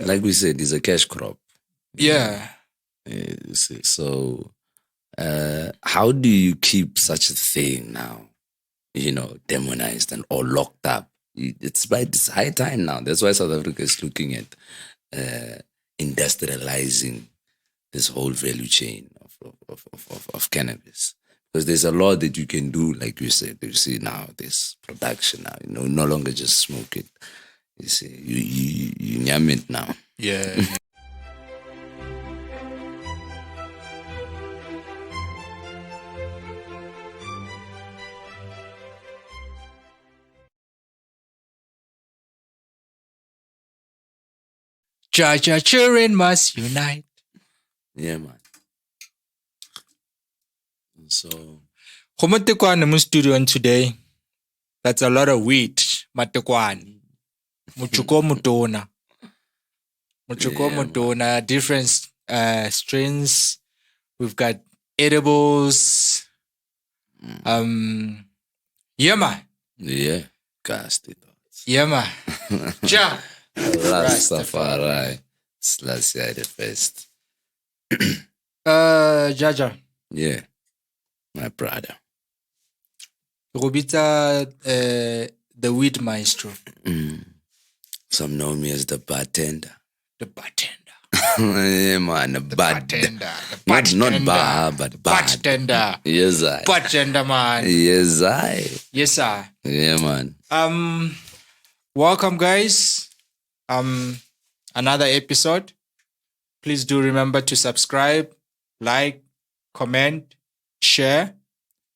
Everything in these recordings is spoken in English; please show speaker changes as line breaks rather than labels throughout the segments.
like we said, it's a cash crop.
Yeah.
You see. So, how do you keep such a thing now? Demonized and all locked up. It's high time now. That's why South Africa is looking at industrializing this whole value chain of cannabis. Because there's a lot that you can do, like you said. You see now this production now. No longer just smoke it. You see, you yam it now.
Yeah. Jaja children must unite.
Yeah, man. So,
Homatekwane mu studio today. That's a lot of wheat. Matekwane. Muchuko mutona. Muchuko mutona. Different strains. We've got edibles. Yeah, man.
yeah, Gasti.
Yeah, man. Ja.
Rastafari. Let's see the first.
Jaja.
Yeah, my brother.
Robita, the weed maestro.
Some know me as the bartender.
The bartender.
Yeah, man, the
Bartender.
Not bar, but
bartender.
Yes, I.
Bartender, man.
Yes, I.
Yes, sir.
Yeah, man.
Welcome, guys. Another episode. Please do remember to subscribe, like, comment, share,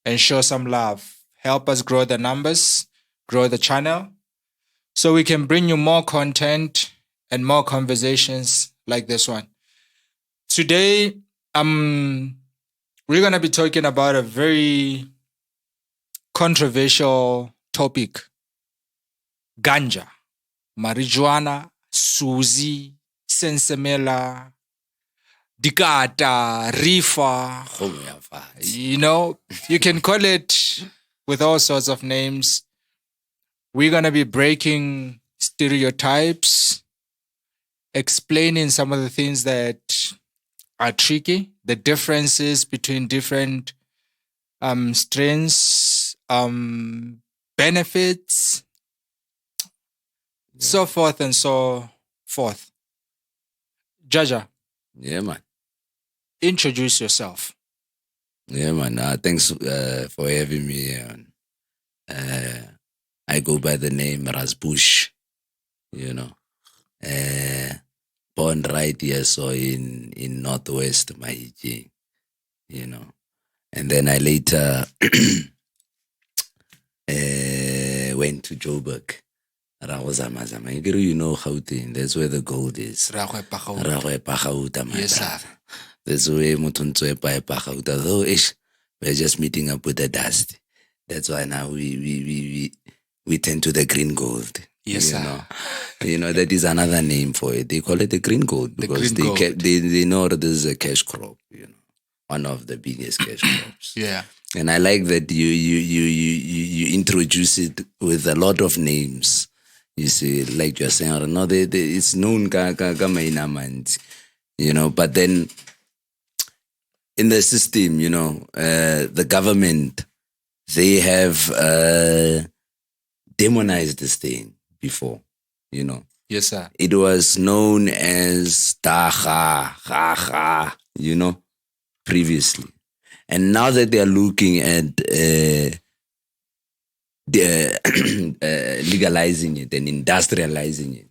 and show some love. Help us grow the numbers, grow the channel, so we can bring you more content and more conversations like this one. Today, we're going to be talking about a very controversial topic. Ganja, marijuana, Suzi, Sensemela, Dikata, Rifa. You can call it with all sorts of names. We're going to be breaking stereotypes, explaining some of the things that are tricky, the differences between different strains, benefits, so forth and so forth. Jaja.
Yeah, man.
Introduce yourself.
Yeah, man. Thanks for having me. I go by the name Ras Bush. Born right here, so in Northwest Mahiji. And then I later went to Joburg. You know Gauteng, that's where the gold is.
Yes, sir.
That's where though we're just meeting up with the dust. That's why now we tend to the green gold.
Yes, sir.
That is another name for it. They call it the green gold because they know this is a cash crop, one of the biggest cash crops.
Yeah.
And I like that you introduce it with a lot of names. You see, like you're saying, no, it's known but then in the system, the government, they have demonized this thing before,
Yes, sir.
It was known as Taha, previously. And now that they are looking at legalizing it and industrializing it,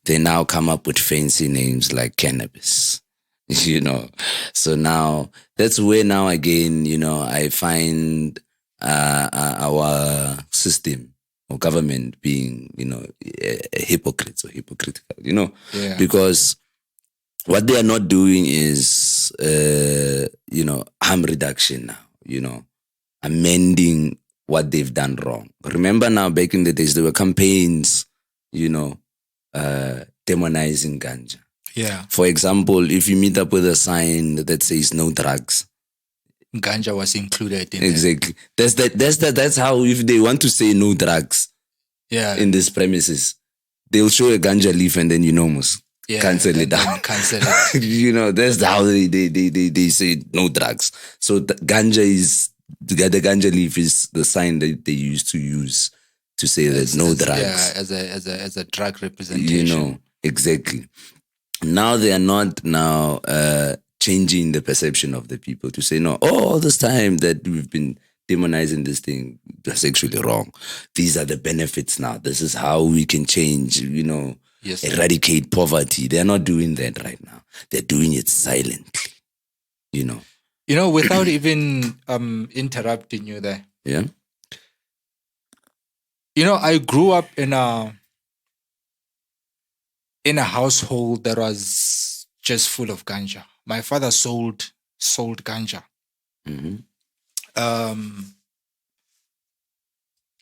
they now come up with fancy names like cannabis, So now, that's where now again, I find our system or government being, hypocrites or hypocritical, because what they are not doing is, harm reduction now, amending what they've done wrong. Remember now, back in the days, there were campaigns, demonizing ganja.
Yeah.
For example, if you meet up with a sign that says no drugs,
Ganja was included in
exactly. That's how, if they want to say no drugs
in
these premises, they'll show a ganja leaf and then cancel it down.
Cancel it.
That's how they say no drugs. So the ganja the ganja leaf is the sign that they used to use to say there's no drugs.
Yeah, as a drug representation.
Exactly. Now they are not changing the perception of the people to say, no, all this time that we've been demonizing this thing, that's actually wrong. These are the benefits now. This is how we can change, eradicate poverty. They're not doing that right now. They're doing it silently,
Without even interrupting you there.
Yeah.
I grew up in a household that was just full of ganja. My father sold ganja.
Mm-hmm.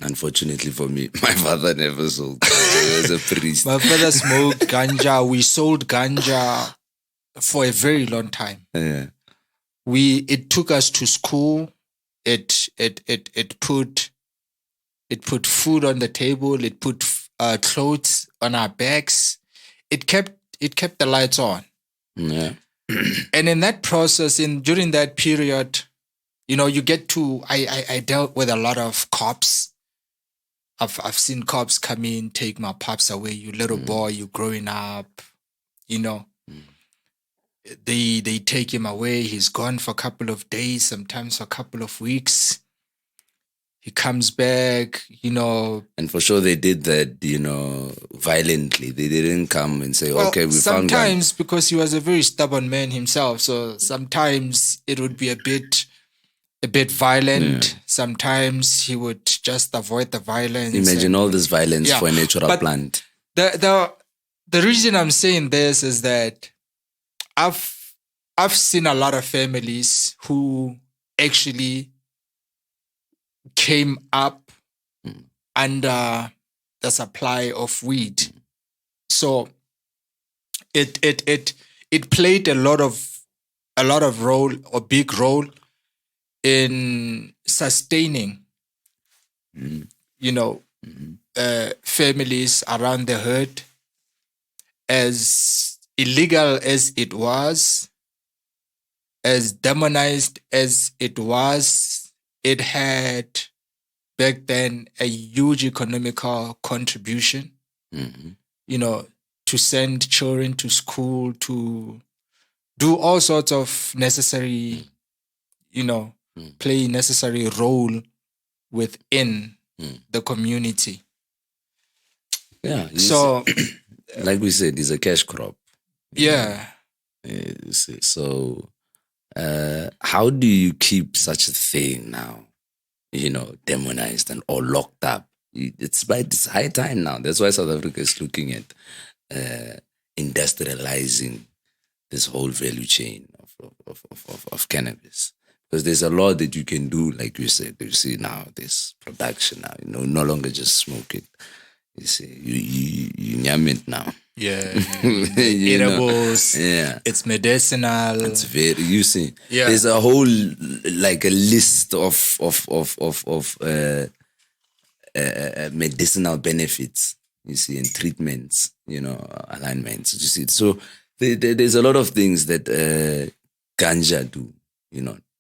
Unfortunately for me, my father never sold ganja. He was a priest.
My father smoked ganja. We sold ganja for a very long time.
Yeah.
It took us to school. It put food on the table. It put clothes on our backs. It kept the lights on.
Yeah.
And in that process, during that period, you get to. I dealt with a lot of cops. I've seen cops come in, take my pops away. You little boy, you growing up. They take him away. He's gone for a couple of days, sometimes for a couple of weeks. He comes back,
And for sure they did that, violently. They didn't come and say, okay, we found guns.
Sometimes because he was a very stubborn man himself. So sometimes it would be a bit violent. Yeah. Sometimes he would just avoid the violence.
Imagine all this violence for a natural plant.
The reason I'm saying this is that I've seen a lot of families who actually came up under the supply of weed. So it played a lot of role, or big role, in sustaining families around the hood. As illegal as it was, as demonized as it was, it had back then a huge economical contribution, to send children to school, to do all sorts of necessary, play necessary role within the community.
Yeah.
So,
like we said, it's a cash crop.
Yeah.
So, how do you keep such a thing now, demonized and all locked up? It's high time now. That's why South Africa is looking at industrializing this whole value chain of cannabis. Because there's a lot that you can do, like you said. You see now, this production now, no longer just smoke it. You see, you nyam it now.
Yeah, edibles.
Yeah,
it's medicinal.
It's very. You see,
yeah.
There's a whole a list of medicinal benefits. You see, and treatments. Alignments. You see, so there's a lot of things that ganja do.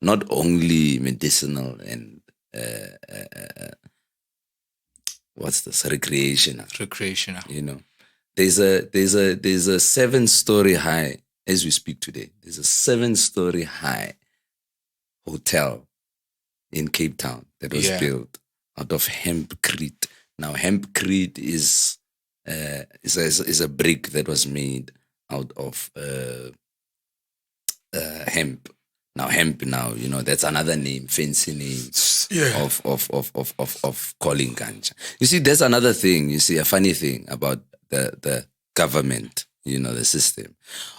Not only medicinal and what's this, recreational. There's a 7-story high, as we speak today. There's a 7-story high hotel in Cape Town that was built out of hempcrete. Now, hempcrete is a brick that was made out of hemp. Now, that's another name, fancy name of calling ganja. You see, that's another thing. You see, a funny thing about the government, the system.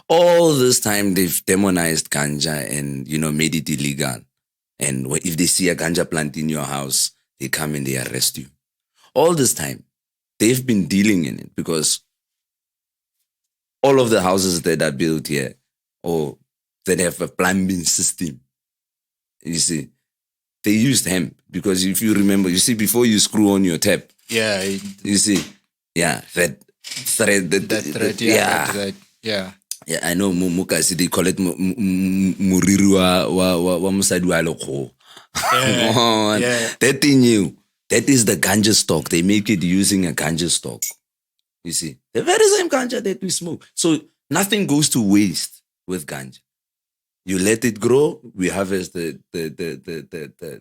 All this time, they've demonized ganja and, made it illegal. And if they see a ganja plant in your house, they come and they arrest you. All this time, they've been dealing in it because all of the houses that are built here, or that have a plumbing system, you see, they used hemp. Because if you remember, before you screw on your tap,
you
see, that thread.
That thread, yeah. That thread, yeah.
Yeah, I know Mukasi, they call it Muriri wa Musadi wa Lokho.
Yeah.
Come on.
Yeah.
That thing new. That is the ganja stock. They make it using a ganja stock. You see, the very same ganja that we smoke. So nothing goes to waste with ganja. You let it grow. We harvest the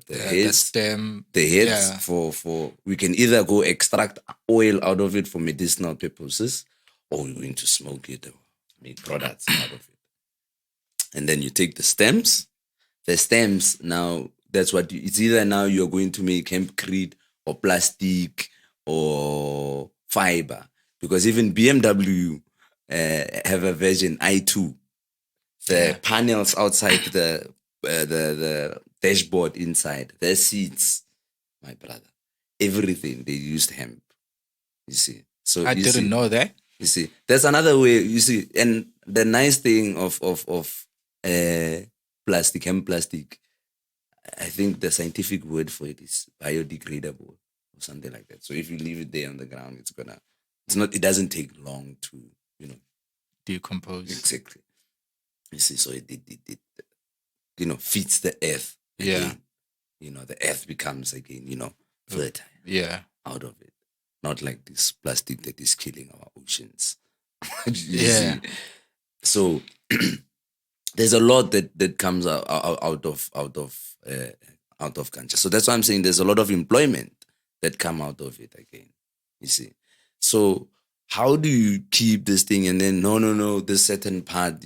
heads,
stem,
the heads for. We can either go extract oil out of it for medicinal purposes, or we're going to smoke it or make products out of it. And then you take the stems. The stems now. That's what it's either now you're going to make hempcrete or plastic or fiber, because even BMW have a version i2. The panels outside the dashboard inside, the seats, my brother, everything they used hemp. You see, so
I didn't know that.
You see, that's another way. You see, and the nice thing of plastic, hemp plastic, I think the scientific word for it is biodegradable or something like that. So if you leave it there on the ground, it doesn't take long to,
decompose.
Exactly. You see, so it feeds the earth again. The earth becomes again, fertile.
Yeah.
Out of it. Not like this plastic that is killing our oceans.
Yeah.
See? So there's a lot that comes out of ganja. So that's why I'm saying there's a lot of employment that come out of it again. You see. So how do you keep this thing and then no, this certain part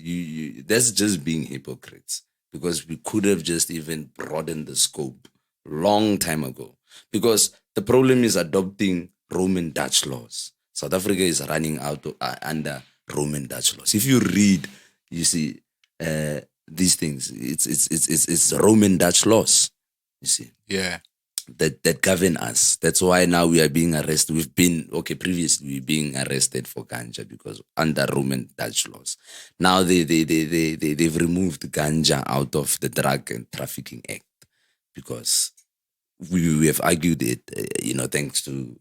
that's just being hypocrites, because we could have just even broadened the scope long time ago. Because the problem is adopting Roman Dutch laws. South Africa is running out under Roman Dutch laws. If you read, you see these things. It's Roman Dutch laws. You see.
Yeah.
That govern us. That's why now we are being arrested. Previously we were being arrested for ganja because under Roman Dutch laws. Now they've removed ganja out of the Drug and Trafficking Act because we have argued it, thanks to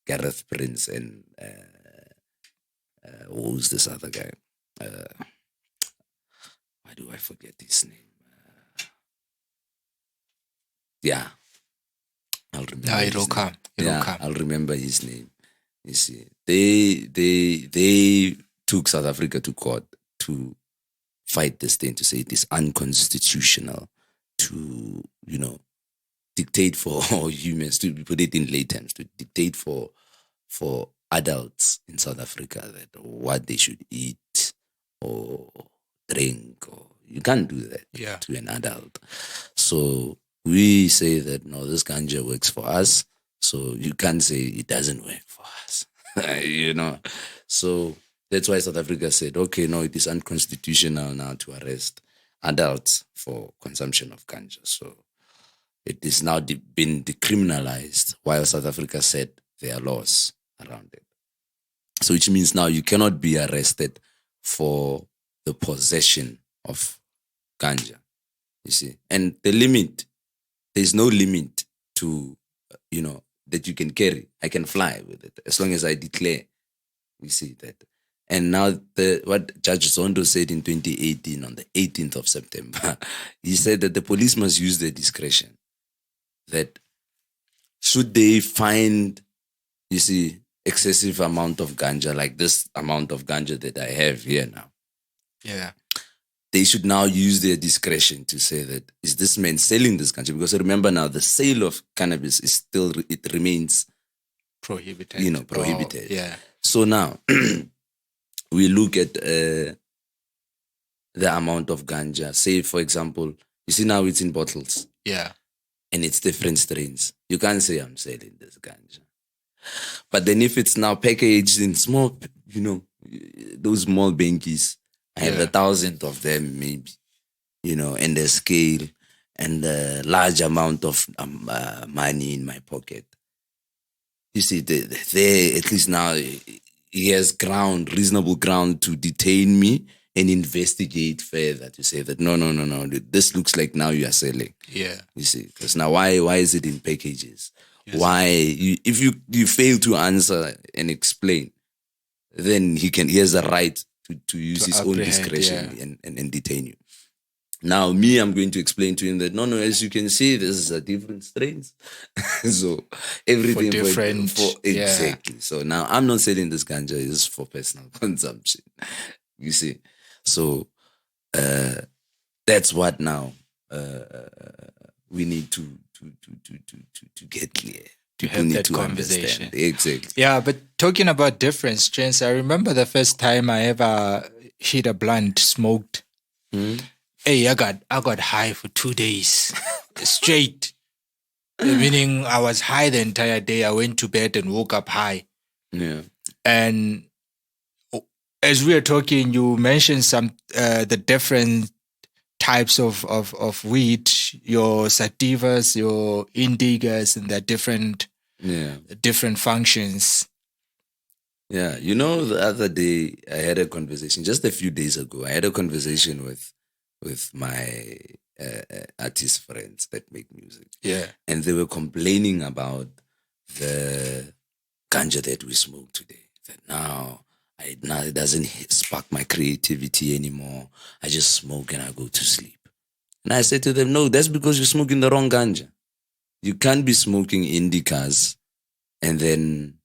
Gareth Prince and who's this other guy? Why do I forget his name? I'll remember.
It'll come.
I'll remember his name. You see, they took South Africa to court to fight this thing, to say it is unconstitutional to, dictate for humans, to put it in lay terms, to dictate for adults in South Africa that what they should eat or drink, or you can't do that to an adult. So we say that no, this ganja works for us, so you can't say it doesn't work for us. So that's why South Africa said, okay, no, it is unconstitutional now to arrest adults for consumption of ganja. So it is now been decriminalized, while South Africa set their laws around it. So which means now you cannot be arrested for the possession of ganja, you see. And there's no limit to, that you can carry. I can fly with it as long as I declare, you see that. And now what Judge Zondo said in 2018 on the 18th of September, he said that the police must use their discretion. That should they find, you see, excessive amount of ganja, like this amount of ganja that I have here now.
Yeah.
They should now use their discretion to say that, is this man selling this ganja? Because remember now, the sale of cannabis is still, it remains
prohibited.
Prohibited.
Yeah.
So now, we look at the amount of ganja. Say, for example, you see now it's in bottles.
Yeah.
And it's different strains. You can't say I'm selling this ganja. But then if it's now packaged in small, those small bankies, I have 1,000 of them maybe, and the scale and the large amount of money in my pocket. You see, there at least now he has reasonable ground to detain me and investigate further to say that no, this looks like now you are selling.
Yeah.
You see, because now why is it in packages?
Yes.
Why, if you fail to answer and explain, then he has a right to use his own
apprehend,
discretion and detain you. Now, me, I'm going to explain to him that, no, as you can see, this is a different strains. So everything
For different,
exactly. So now I'm not selling this ganja, it's for personal consumption. You see? So that's what now we need to get clear.
To
People
have
need
that
to
conversation.
understand. Exactly.
Yeah, but talking about different strains, I remember the first time I ever hit a blunt, smoked. Hey, I got high for 2 days straight. Meaning I was high the entire day. I went to bed and woke up high.
Yeah.
And as we are talking, you mentioned the different types of weed, your sativas, your indicas, and their different functions.
Yeah, the other day I had a conversation, just a few days ago. I had a conversation with my artist friends that make music.
Yeah.
And they were complaining about the ganja that we smoke today. That now it doesn't spark my creativity anymore. I just smoke and I go to sleep. And I said to them, no, that's because you're smoking the wrong ganja. You can't be smoking indicas and then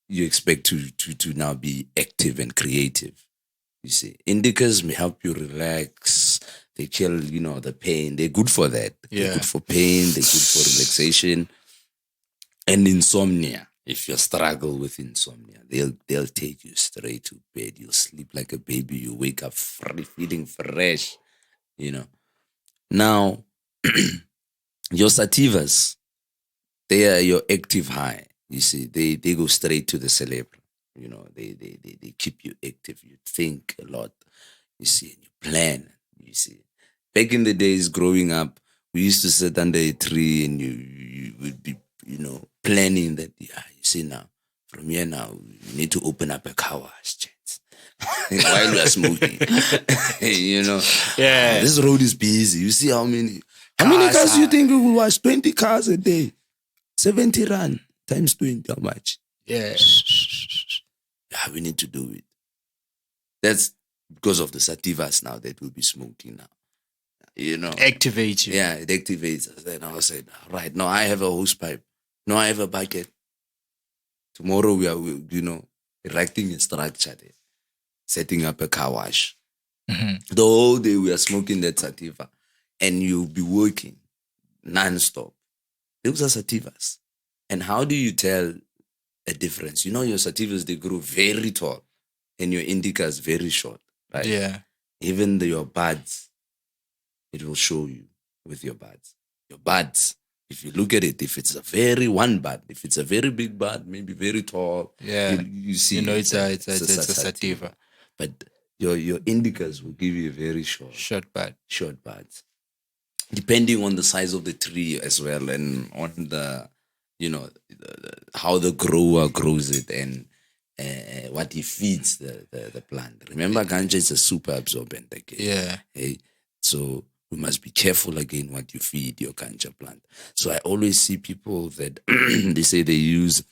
you expect to now be active and creative. You see, indicas may help you relax. They kill, the pain. They're good for that.
Yeah.
They're good for pain. They're good for relaxation and insomnia. If you struggle with insomnia, they'll take you straight to bed. You'll sleep like a baby. You wake up feeling fresh. Now, your sativas, they are your active high. You see, they go straight to the cerebrum. They keep you active. You think a lot. You see, and you plan. You see, back in the days growing up, we used to sit under a tree and you would be, planning that. Yeah, you see now, from here now, we need to open up a car wash, chance. While we are smoking,
Yeah.
This road is busy. You see how many cars do you think we will wash? 20 cars a day. 70 rand times 20, how much?
Yeah.
Yeah, we need to do it. That's because of the sativas now that we'll be smoking now.
Activate you.
Yeah, it activates us. Then I said, right, now I have a hose pipe. No, I have a bucket. Tomorrow we are, erecting a structure there, setting up a car wash.
Mm-hmm.
The whole day we are smoking that sativa and you'll be working non-stop. Those are sativas. And how do you tell a difference? Your sativas, they grow very tall and your indicas very short, right?
Yeah.
Even your buds, it will show you with your buds. Your buds, if you look at it, if it's one bud, if it's a very big bud, maybe very tall,
yeah,
you see,
it's a sativa.
But your indicas will give you a very short buds, depending on the size of the tree as well, and on the how the grower grows it and what he feeds the plant. Remember, ganja is a super absorbent again.
Yeah.
Hey, so we must be careful again what you feed your ganja plant. So I always see people that they say they use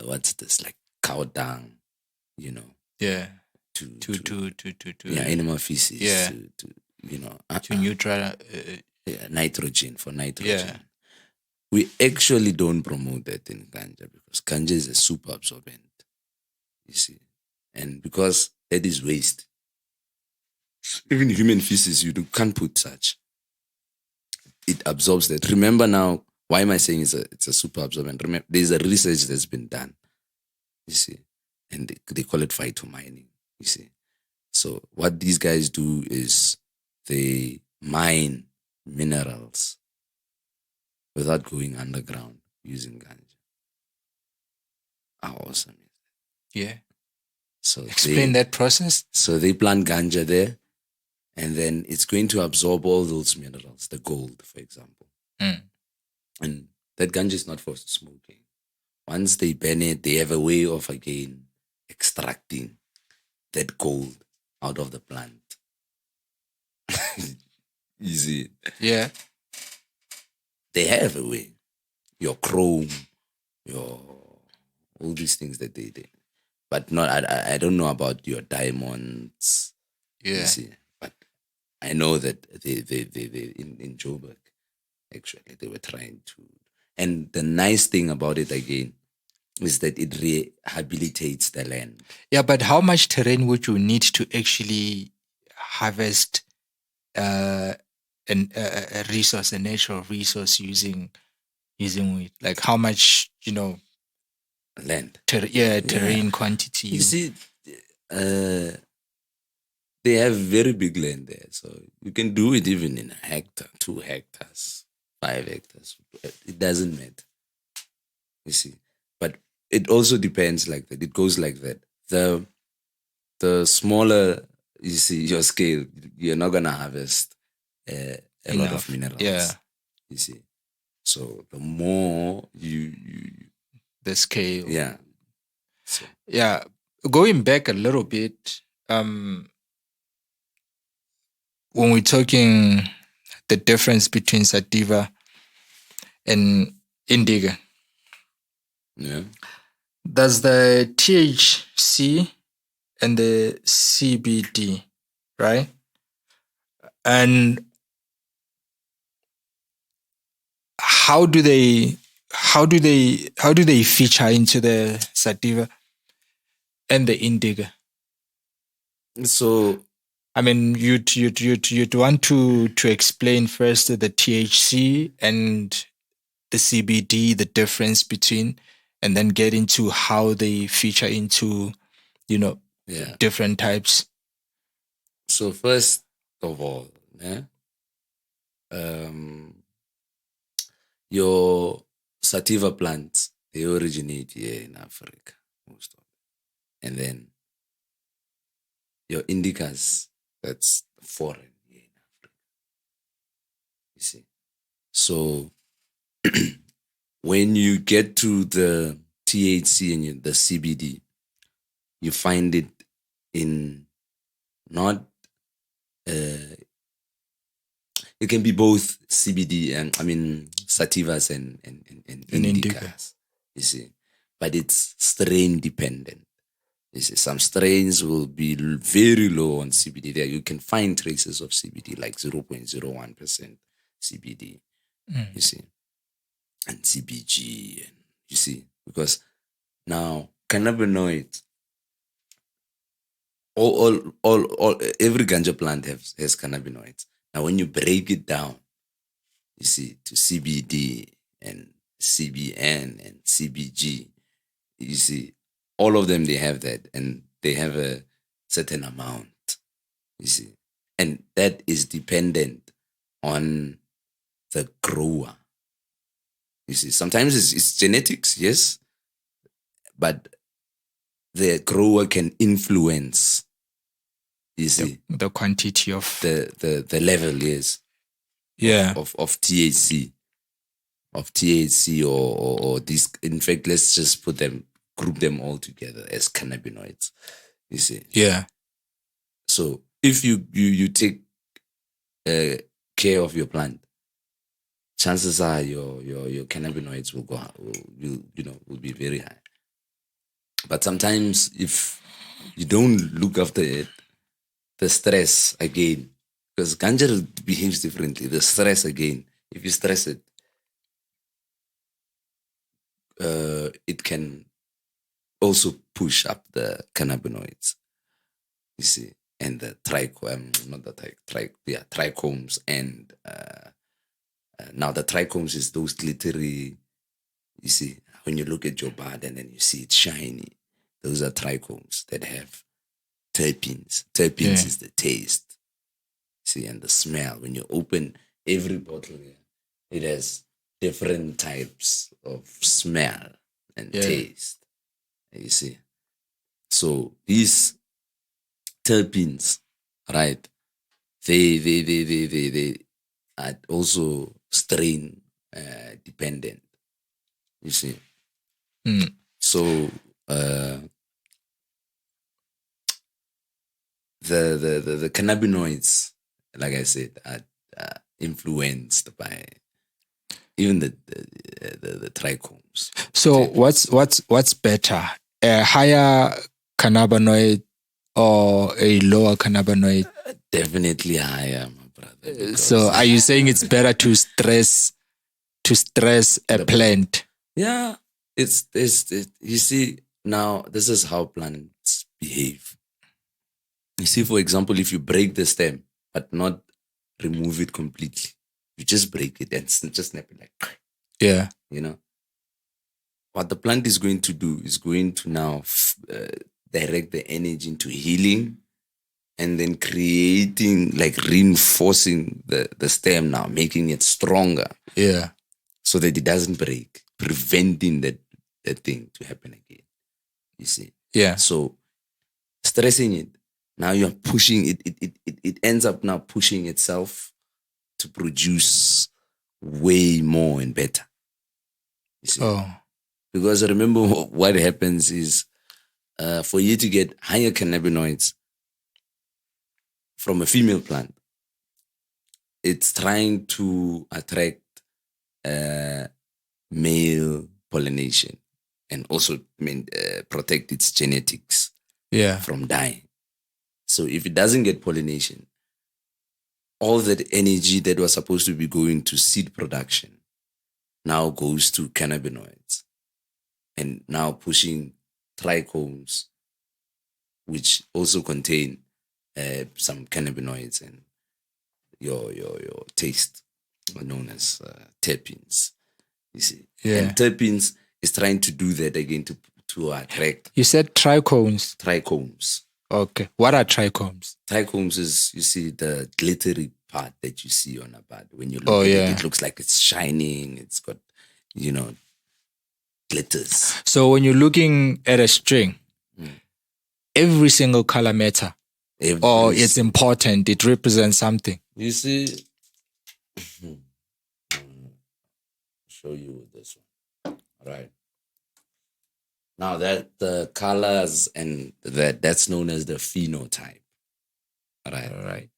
what's this, like cow dung,
Yeah.
to animal feces.
Yeah.
To neutral nitrogen.
Yeah.
We actually don't promote that in ganja because ganja is a super absorbent. You see, and because that is waste. Even human feces, you can't put such. It absorbs that. Remember now, why am I saying it's a super absorbent? Remember, there's a research that's been done. You see, and they call it phytomining. You see, so what these guys do is they mine minerals without going underground using ganja. How awesome is that?
Yeah.
So
explain that process.
So they plant ganja there, and then it's going to absorb all those minerals, the gold, for example. And that ganja is not for smoking. Once they burn it, they have a way of again extracting that gold out of the plant. Easy.
Yeah.
They have a way. Your chrome, your all these things that they did. But not, I don't know about your diamonds. You
Yeah.
see, but I know that they in Joburg, actually, they were trying to. And the nice thing about it again is that it rehabilitates the land.
Yeah, but how much terrain would you need to actually harvest a resource, a natural resource using weed? Like how much,
Land.
terrain quantity?
You see, they have very big land there, so you can do it even in a hectare, 2 hectares, 5 hectares. It doesn't matter. You see, but it also depends like that. It goes like that. The smaller you see your scale, you're not gonna harvest a lot of minerals.
Yeah.
You see, so the more you
the scale.
yeah. So,
yeah. Going back a little bit, when we're talking the difference between sativa and indica,
yeah.
there's the THC and the CBD, right? And how do they feature into the sativa and the indica?
So
I mean, you'd want to explain first the THC and the CBD, the difference between, and then get into how they feature into, different types.
So first of all, your sativa plants, they originate here in Africa, most of them. And then your indicas, that's foreign here in Africa. You see. So when you get to the THC and the CBD, you find it in not it can be both CBD and sativas and indicas. You see, but it's strain dependent. You see, some strains will be very low on CBD. There you can find traces of CBD like 0.01% CBD. You see, and CBG, and you see, because now cannabinoids, all every ganja plant has cannabinoids. Now, when you break it down, you see, to CBD and CBN and CBG, you see, all of them, they have that, and they have a certain amount, you see. And that is dependent on the grower. You see, sometimes it's genetics, yes, but the grower can influence, you see,
the quantity of
the level, yes,
yeah,
of THC, or these. In fact, let's just group them all together as cannabinoids. You see,
yeah.
So if you take care of your plant, chances are your cannabinoids will be very high. But sometimes if you don't look after it, the stress again, because ganja behaves differently. The stress again, if you stress it, it can also push up the cannabinoids. You see, and the trichomes, and now the trichomes is those glittery. You see, when you look at your bud and then you see it shiny, those are trichomes that have terpenes. Terpenes is the taste. See, and the smell. When you open every bottle here, it has different types of smell and taste. You see. So these terpenes, right? They are also strain dependent. You see. So the cannabinoids, like I said, are influenced by even the trichomes.
So what's better, a higher cannabinoid or a lower cannabinoid?
Definitely higher, my brother.
So are you saying it's better to stress a plant?
Yeah, it's you see, now this is how plants behave. You see, for example, if you break the stem but not remove it completely, you just break it and just snap it like,
yeah,
you know. What the plant is going to do is going to now direct the energy into healing and then creating, like reinforcing the stem now, making it stronger.
Yeah.
So that it doesn't break, preventing that thing to happen again. You see?
Yeah.
So stressing it, now you're pushing it, it ends up now pushing itself to produce way more and better. You see?
Oh.
Because remember what happens is for you to get higher cannabinoids from a female plant, it's trying to attract male pollination and also protect its genetics from dying. So if it doesn't get pollination, all that energy that was supposed to be going to seed production now goes to cannabinoids and now pushing trichomes, which also contain some cannabinoids and your taste, known as terpenes. You see, and terpenes is trying to do that again to attract.
You said trichomes.
Trichomes.
Okay, what are trichomes?
Trichomes is, you see, the glittery part that you see on a bud. When you look at it, it looks like it's shining. It's got, glitters.
So when you're looking at a string, every single color matter, or it's important. It represents something.
You see. Show you this one. All right. Now that the colors and that's known as the phenotype. All right.
All right.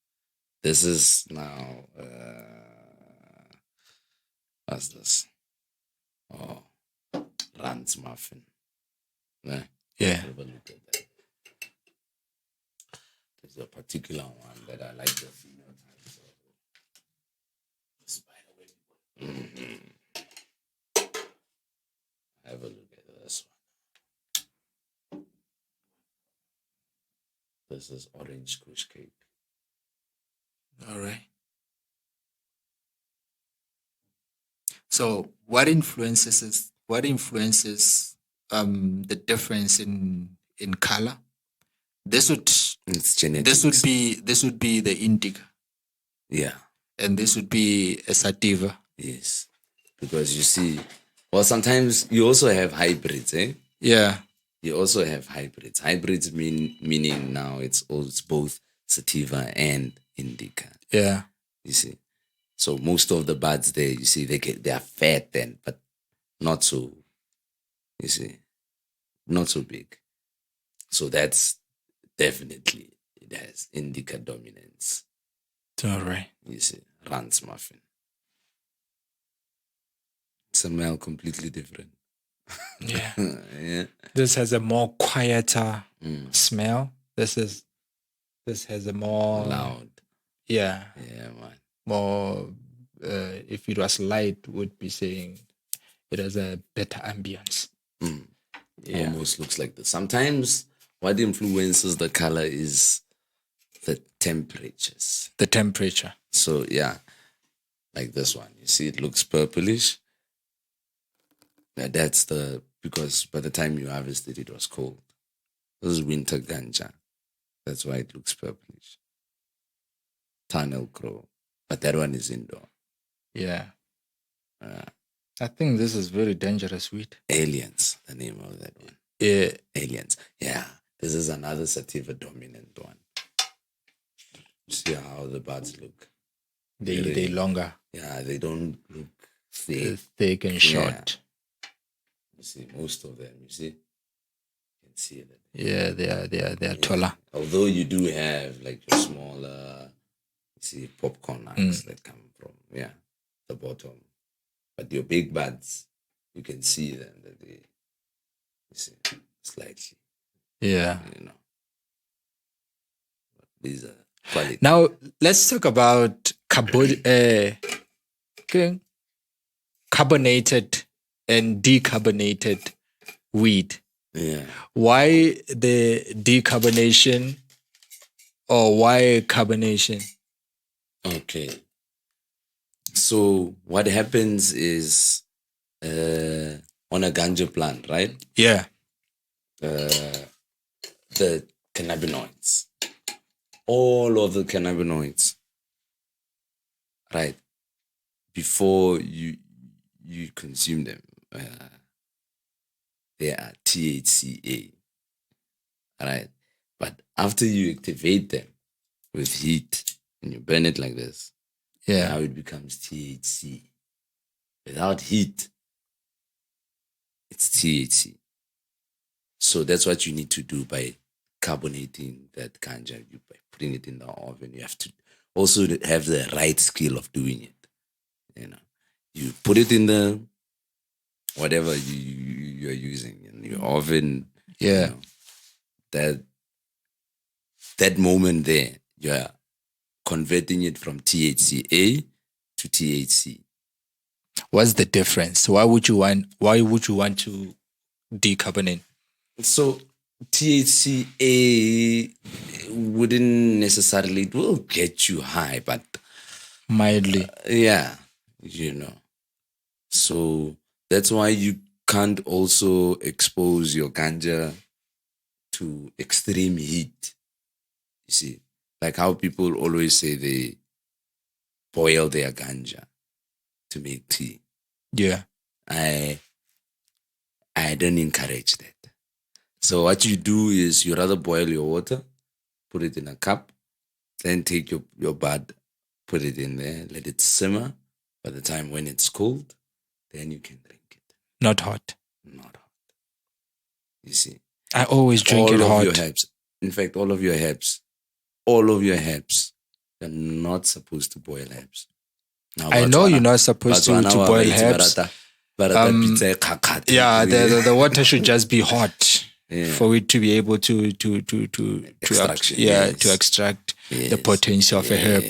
This is now what's this? Oh, Rand's muffin.
Yeah.
Have a look at that. There's a particular one that I like the phenotype. So, have a look at this one. This is orange kush cake.
All right. So what influences the difference in color? This would be the indica.
Yeah.
And this would be a sativa.
Yes. Because you see, well, sometimes you also have hybrids, eh?
Yeah.
You also have hybrids. Hybrids meaning now it's both sativa and indica.
Yeah.
You see. So most of the buds there, you see, they are fat then, but not so, you see, not so big. So that's definitely, it has indica dominance.
All right.
You see, Rand's muffin. Smell completely different.
Yeah.
Yeah.
This has a more quieter smell. This has a more
loud.
Yeah.
Yeah, man.
More if it was light, would be saying it has a better ambience.
Yeah. Almost looks like this. Sometimes what influences the color is the temperatures.
The temperature.
So yeah, like this one. You see, it looks purplish. That's because by the time you harvested, it was cold. This is winter ganja. That's why it looks purplish. Tunnel crow. But that one is indoor.
Yeah. I think this is very dangerous weed.
Aliens, the name of that one.
Yeah.
Aliens. Yeah. This is another sativa dominant one. See how the buds look.
They longer.
Yeah, they don't look thick.
Thick and short.
You see, most of them, you see? You can see that.
Yeah, they are taller.
Although you do have like your smaller, you see, popcorn nuts that come from, the bottom. But your big buds, you can see them that they, you see, slightly,
Yeah.
you know. These are quality.
Now let's talk about carbonated and decarbonated weed.
Yeah.
Why the decarbonation or why carbonation?
Okay. So what happens is on a ganja plant, right?
Yeah.
The cannabinoids, all of the cannabinoids, right? Before you consume them, they are THCA, right? But after you activate them with heat and you burn it like this, now it becomes THC. Without heat, it's THC. So that's what you need to do by carbonating that ganja, by putting it in the oven. You have to also have the right skill of doing it. You know, you put it in the whatever you're using in your oven.
Yeah.
You know, that moment there, you're converting it from THCA to THC.
What's the difference? Why would you want to decarbonate?
So THCA wouldn't necessarily, it will get you high, but
Mildly.
yeah, you know. So that's why you can't also expose your ganja to extreme heat. You see, like how people always say they boil their ganja to make tea.
Yeah.
I don't encourage that. So what you do is you rather boil your water, put it in a cup, then take your bud, put it in there, let it simmer. By the time when it's cold, then you can drink it.
Not hot.
Not hot. You see.
I always drink it hot.
All of your herbs. In fact, all of your herbs, you're not supposed to boil herbs. Now,
I know you're not supposed to boil herbs. Yeah, the water should just be hot for it to be able to extract the potency of a herb.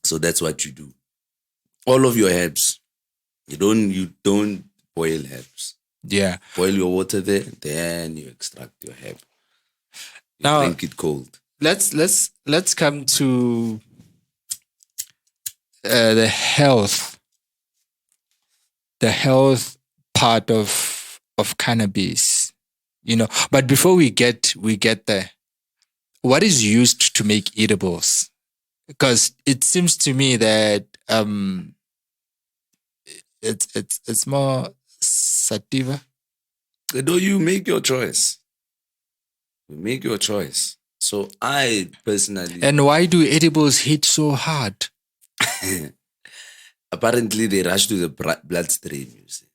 So that's what you do. All of your herbs. You don't boil herbs.
Yeah.
Boil your water there, then you extract your herb.
Now
drink it cold.
Let's come to the health part of cannabis, you know. But before we get there, what is used to make edibles? Because it seems to me that it's more sativa.
No, you make your choice. You make your choice. So I personally...
And why do edibles hit so hard?
Apparently, they rush to the bloodstream, you see.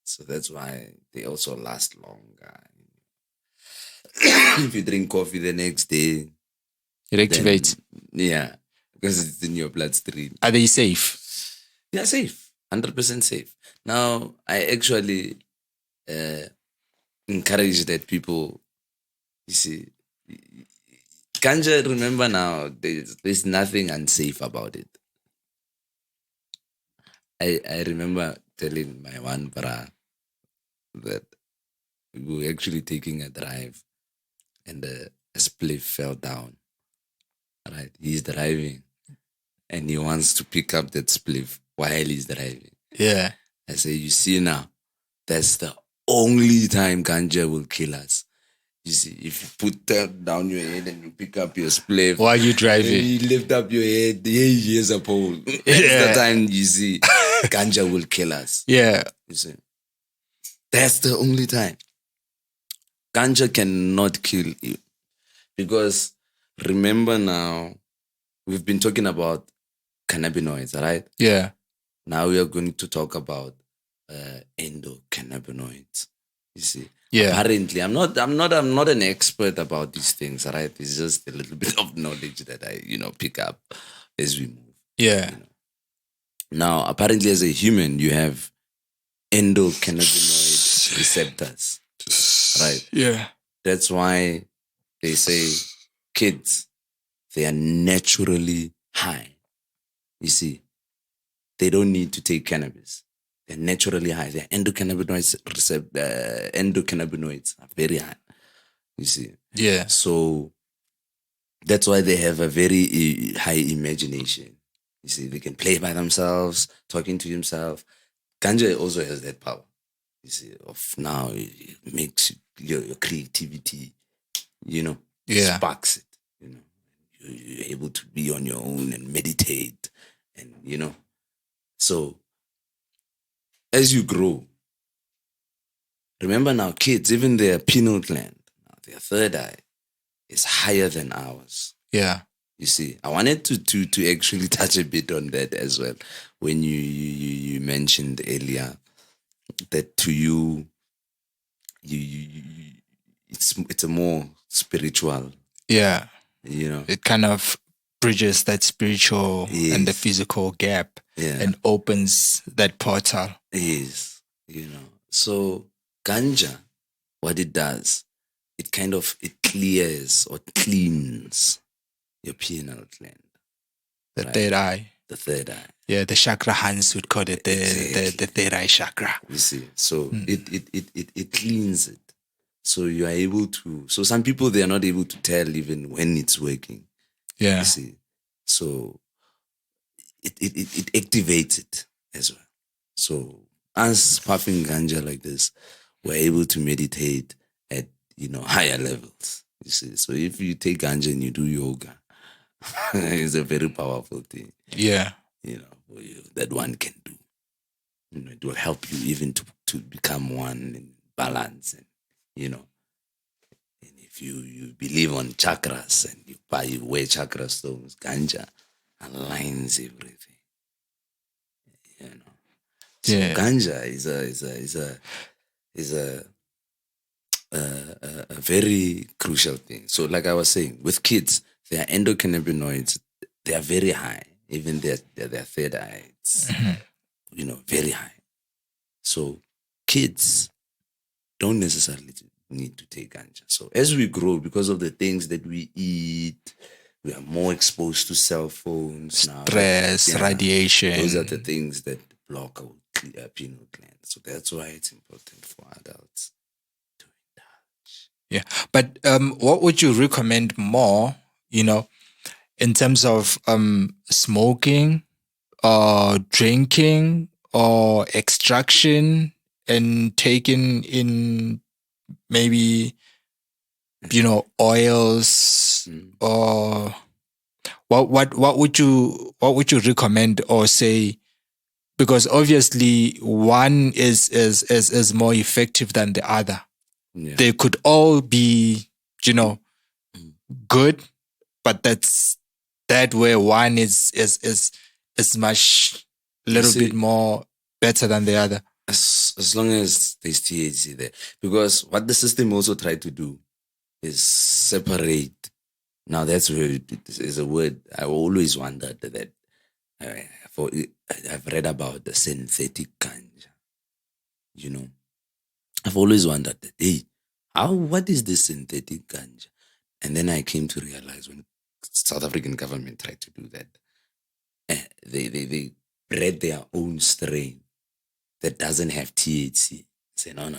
So that's why they also last longer. If you drink coffee the next day...
It activates.
Yeah, because it's in your bloodstream.
Are they safe?
They are safe. 100% safe. Now, I actually encourage that people... You see, ganja, remember now, there's nothing unsafe about it. I remember telling my one bra that we were actually taking a drive and a spliff fell down. Right? He's driving and he wants to pick up that spliff while he's driving.
Yeah.
I say, you see now, that's the only time ganja will kill us. You see, if you put that down your head and you pick up your spliff
while you driving,
and you lift up your head, here's a pole. That's the time you see ganja will kill us.
Yeah.
You see, that's the only time. Ganja cannot kill you. Because remember now, we've been talking about cannabinoids, right?
Yeah.
Now we are going to talk about endocannabinoids. You see.
Yeah.
Apparently, I'm not an expert about these things, right? It's just a little bit of knowledge that I, pick up as we move.
Yeah.
Now, apparently, as a human, you have endocannabinoid receptors, right?
Yeah.
That's why they say kids, they are naturally high. You see, they don't need to take cannabis. They're naturally high. Their endocannabinoids are very high. You see.
Yeah.
So that's why they have a very high imagination. You see, they can play by themselves, talking to himself. Ganja also has that power. You see, of now it makes your creativity, sparks it. You're able to be on your own and meditate, and So as you grow, remember now, kids, even their pineal gland, their third eye, is higher than ours.
Yeah.
You see, I wanted to actually touch a bit on that as well. When you mentioned earlier that to you it's a more spiritual.
Yeah.
You know,
It kind of bridges that spiritual and the physical gap and opens that portal.
Yes. So ganja, what it does, it clears or cleans your pineal gland.
The third eye.
The third eye.
Yeah, the chakra Hans would call it the third eye chakra.
You see, so it cleans it. So you are able to. So some people, they are not able to tell even when it's working.
Yeah.
You see, so it activates it as well. So us puffing ganja like this, we're able to meditate at higher levels. You see, so if you take ganja and you do yoga, it's a very powerful thing.
Yeah.
For you, that one can do. It will help you even to become one in balance, and and if you believe on chakras and you wear chakra stones, ganja aligns everything. So ganja is a very crucial thing. So like I was saying, with kids, their endocannabinoids, they are very high. Even their third eye, it's, very high. So kids don't necessarily need to take ganja. So as we grow, because of the things that we eat, we are more exposed to cell phones now.
Stress, radiation.
Those are the things that block our pineal gland. So that's why it's important for adults to indulge.
Yeah. But what would you recommend more, in terms of smoking or drinking or extraction and taking in maybe oils or what would you recommend or say? Because obviously one is more effective than the other.
Yeah.
They could all be good, but that where one is much bit more better than the other.
As long as there's THC there. Because what the system also tried to do is separate. Now that's where it is a word I always wondered that I've read about the synthetic ganja. I've always wondered that, hey, what is the synthetic ganja? And then I came to realize when South African government tried to do that, they bred their own strain that doesn't have THC. Say, no.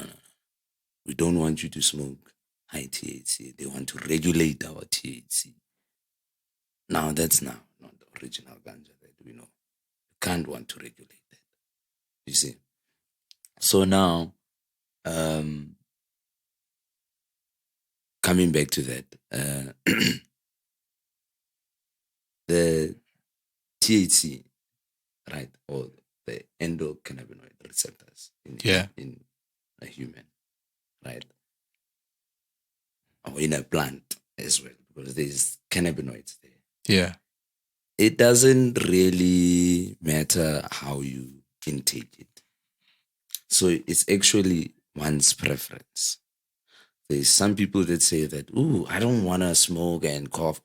We don't want you to smoke high THC. They want to regulate our THC. Now that's not the original ganja that we know. You can't want to regulate that. You see? So now, coming back to that, the THC, right, or the endocannabinoid receptors in a human, right, or in a plant as well, because there's cannabinoids there.
Yeah.
It doesn't really matter how you intake it. So it's actually one's preference. There's some people that say that, I don't want to smoke and cough.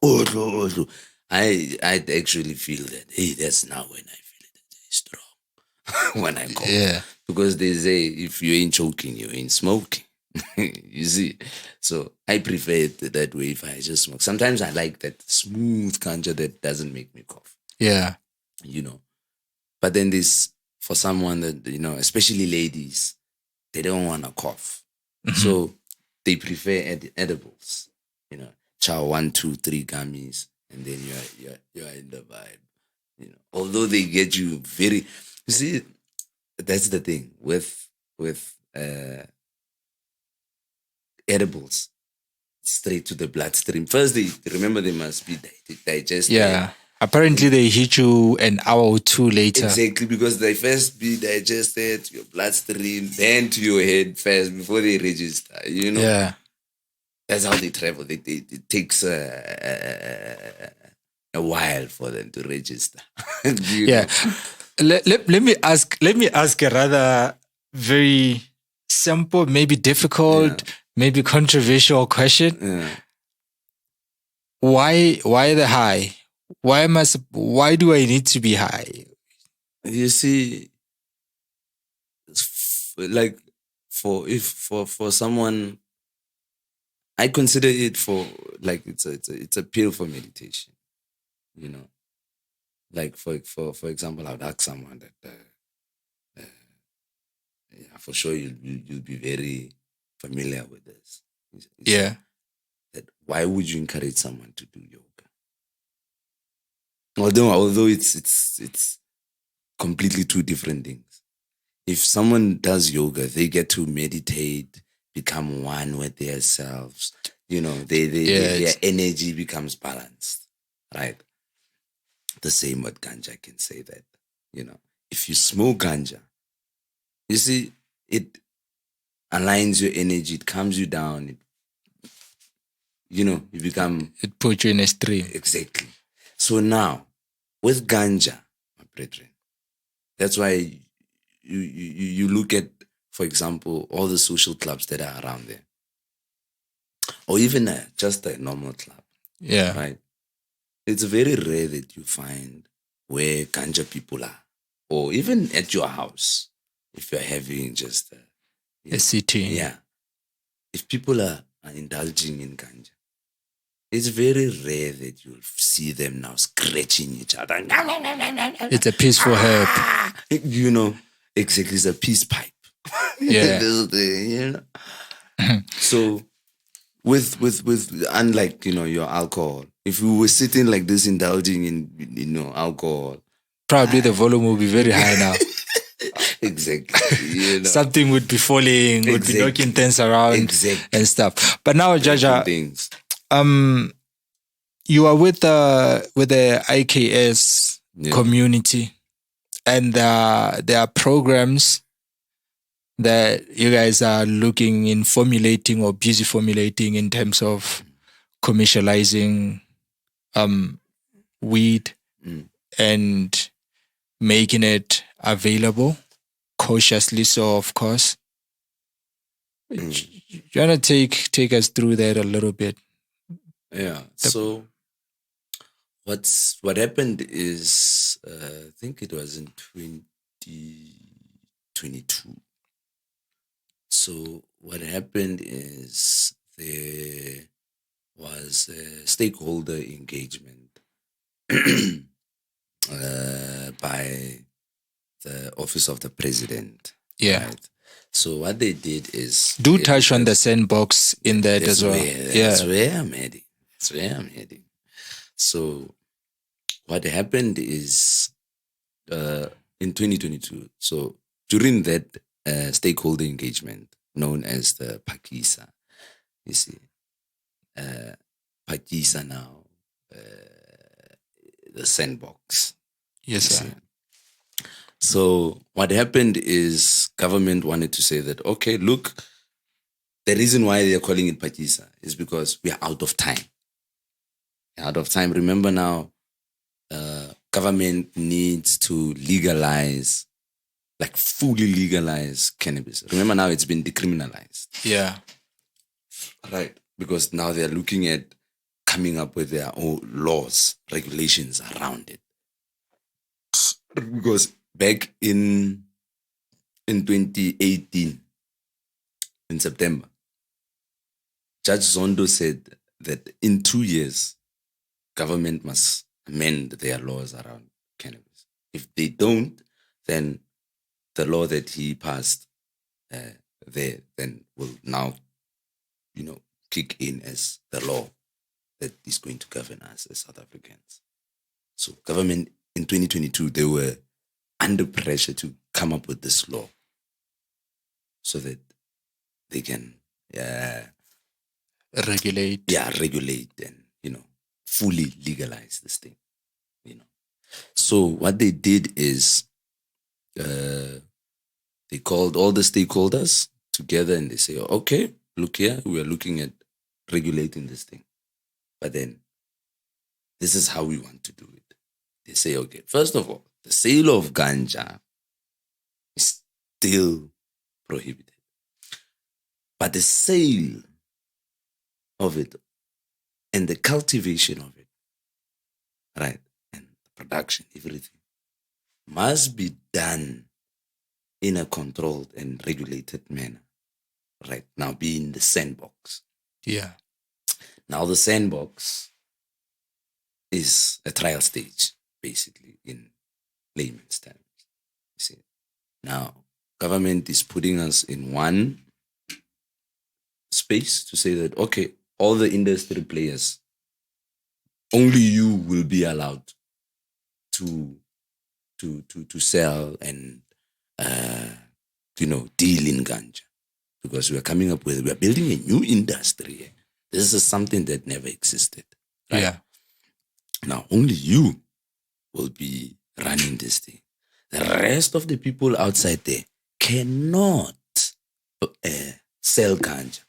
I actually feel that, hey, that's not when I feel it. strong when I cough.
Yeah.
Because they say if you ain't choking, you ain't smoking. You see? So I prefer it that way if I just smoke. Sometimes I like that smooth ganja that doesn't make me cough.
Yeah.
You know. But then this, for someone that, especially ladies, they don't want to cough. So they prefer edibles. Chow 1, 2, 3 gummies, and then you're in the vibe. Although they get you very, you see, that's the thing with edibles, straight to the bloodstream. First, they must be digested.
Yeah. Apparently, they hit you an hour or two later.
Exactly, because they first be digested, your bloodstream, then to your head first before they register.
Yeah.
That's how they travel. It takes a while for them to register.
Yeah. Let me ask a rather very simple, maybe difficult, maybe controversial question.
Yeah.
Why the high? Why do I need to be high?
You see, like for someone, I consider it for like it's a pill for meditation. Like for example, I'd ask someone that for sure you'll be very familiar with this.
Yeah.
That why would you encourage someone to do yoga? Although it's completely two different things. If someone does yoga, they get to meditate, become one with themselves. Their energy becomes balanced, right? The same with ganja, I can say that. If you smoke ganja, you see, it aligns your energy, it calms you down. You become...
It puts you in a stream.
Exactly. So now, with ganja, my brethren, that's why you look at, for example, all the social clubs that are around there. Or even just a normal club.
Yeah.
Right? It's very rare that you find where ganja people are. Or even at your house, if you're having just...
a sitting.
Yeah. If people are indulging in ganja, it's very rare that you'll see them now scratching each other.
It's a peaceful herb.
Exactly. It's a peace pipe.
Yeah.
So with unlike, your alcohol, if we were sitting like this indulging in, alcohol,
probably the volume will be very high now.
Exactly.
Something would be falling, would be knocking things around and stuff. But now, Jaja, you are with the IKS community, and there are programs that you guys are looking in formulating or busy formulating in terms of commercializing weed and making it available cautiously, so of course. Do you want to take us through that a little bit?
Yeah. So what happened is, I think it was in 2022. So what happened is there was a stakeholder engagement by the Office of the President.
Yeah.
Right? So what they did is...
Do touch on the sandbox in that as well.
That's where I'm heading. So what happened is in 2022, so during that stakeholder engagement known as the Pakisa, you see, Pakisa now, the sandbox.
Yes, sir.
So what happened is government wanted to say that, okay, look, the reason why they're calling it Pakisa is because we are out of time. Remember now, government needs to legalize, like fully legalize cannabis. Remember now it's been decriminalized.
Yeah.
Right. Because now they're looking at coming up with their own laws, regulations around it. Because back in 2018, in September, Judge Zondo said that in 2 years, government must amend their laws around cannabis. If they don't, then the law that he passed there then will now, kick in as the law that is going to govern us as South Africans. So government in 2022, they were under pressure to come up with this law so that they can
regulate.
Yeah, regulate and, fully legalize this thing, So what they did is they called all the stakeholders together and they say, okay, look here, we are looking at regulating this thing. But then this is how we want to do it. They say, okay, first of all, the sale of ganja is still prohibited. But the sale of it and the cultivation of it, right, and the production, everything, must be done in a controlled and regulated manner, right? Now be in the sandbox.
Yeah.
Now the sandbox is a trial stage, basically, in layman's terms. You see, now government is putting us in one space to say that, okay, all the industry players, only you will be allowed to sell and deal in ganja, because we are building a new industry. This is something that never existed. Right?
Yeah.
Now only you will be running this thing. The rest of the people outside there cannot sell ganja,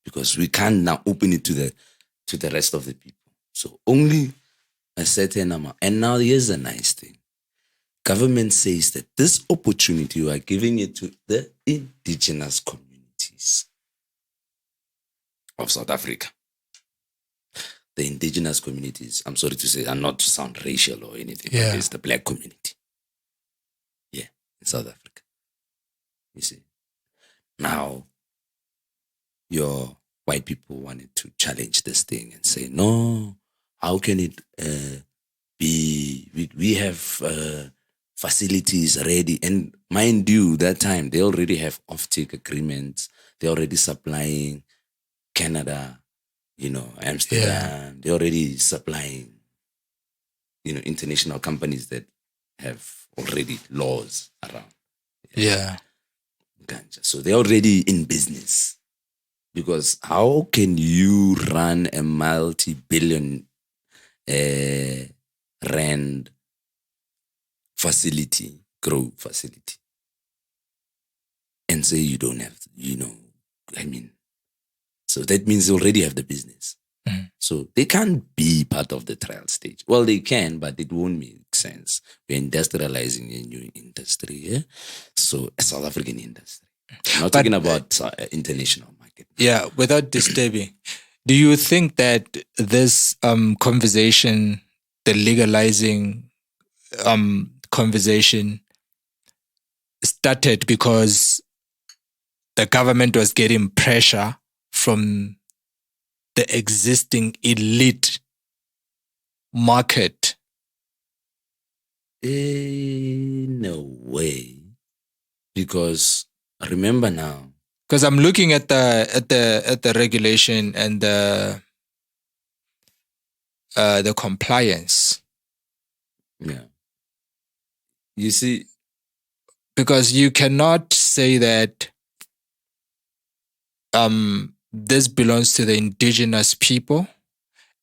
because we can't now open it to the rest of the people. So only a certain amount. And now here's the nice thing. Government says that this opportunity, you are giving it to the indigenous communities of South Africa. The indigenous communities, I'm sorry to say, are not to sound racial or anything, but it's the black community. Yeah, in South Africa. You see. Now, your white people wanted to challenge this thing and say, no, how can it be? We have facilities ready. And mind you, that time, they already have offtake agreements. They're already supplying Canada, Amsterdam. Yeah. They're already supplying, international companies that have already laws around.
Yeah.
Ganja. So they're already in business. Because how can you run a multi-billion rand grow facility, and say you don't have, so that means they already have the business.
Mm.
So they can't be part of the trial stage. Well, they can, but it won't make sense. We're industrializing a new industry, yeah? So a South African industry. I'm not talking about international market.
Yeah, without disturbing, do you think that this conversation, the legalizing conversation, started because the government was getting pressure from the existing elite market?
No way. Because remember now.
Because I'm looking at the regulation and the compliance.
Yeah. You see,
because you cannot say that this belongs to the indigenous people,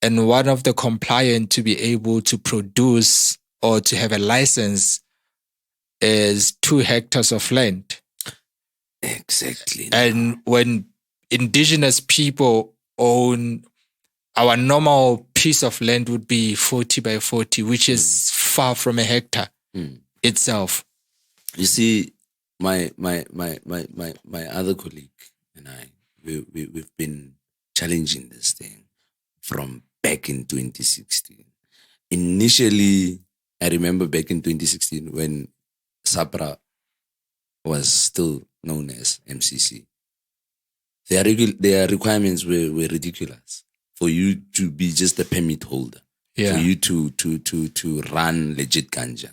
and one of the compliant to be able to produce or to have a license is 2 hectares of land.
Exactly.
And when indigenous people own, our normal piece of land would be 40 by 40, which is far from a hectare itself.
You see, my other colleague and I, we've been challenging this thing from back in 2016. Initially, I remember back in 2016 when SAPRA was still known as MCC. Their requirements were ridiculous for you to be just a permit holder.
Yeah.
For you to run legit ganja,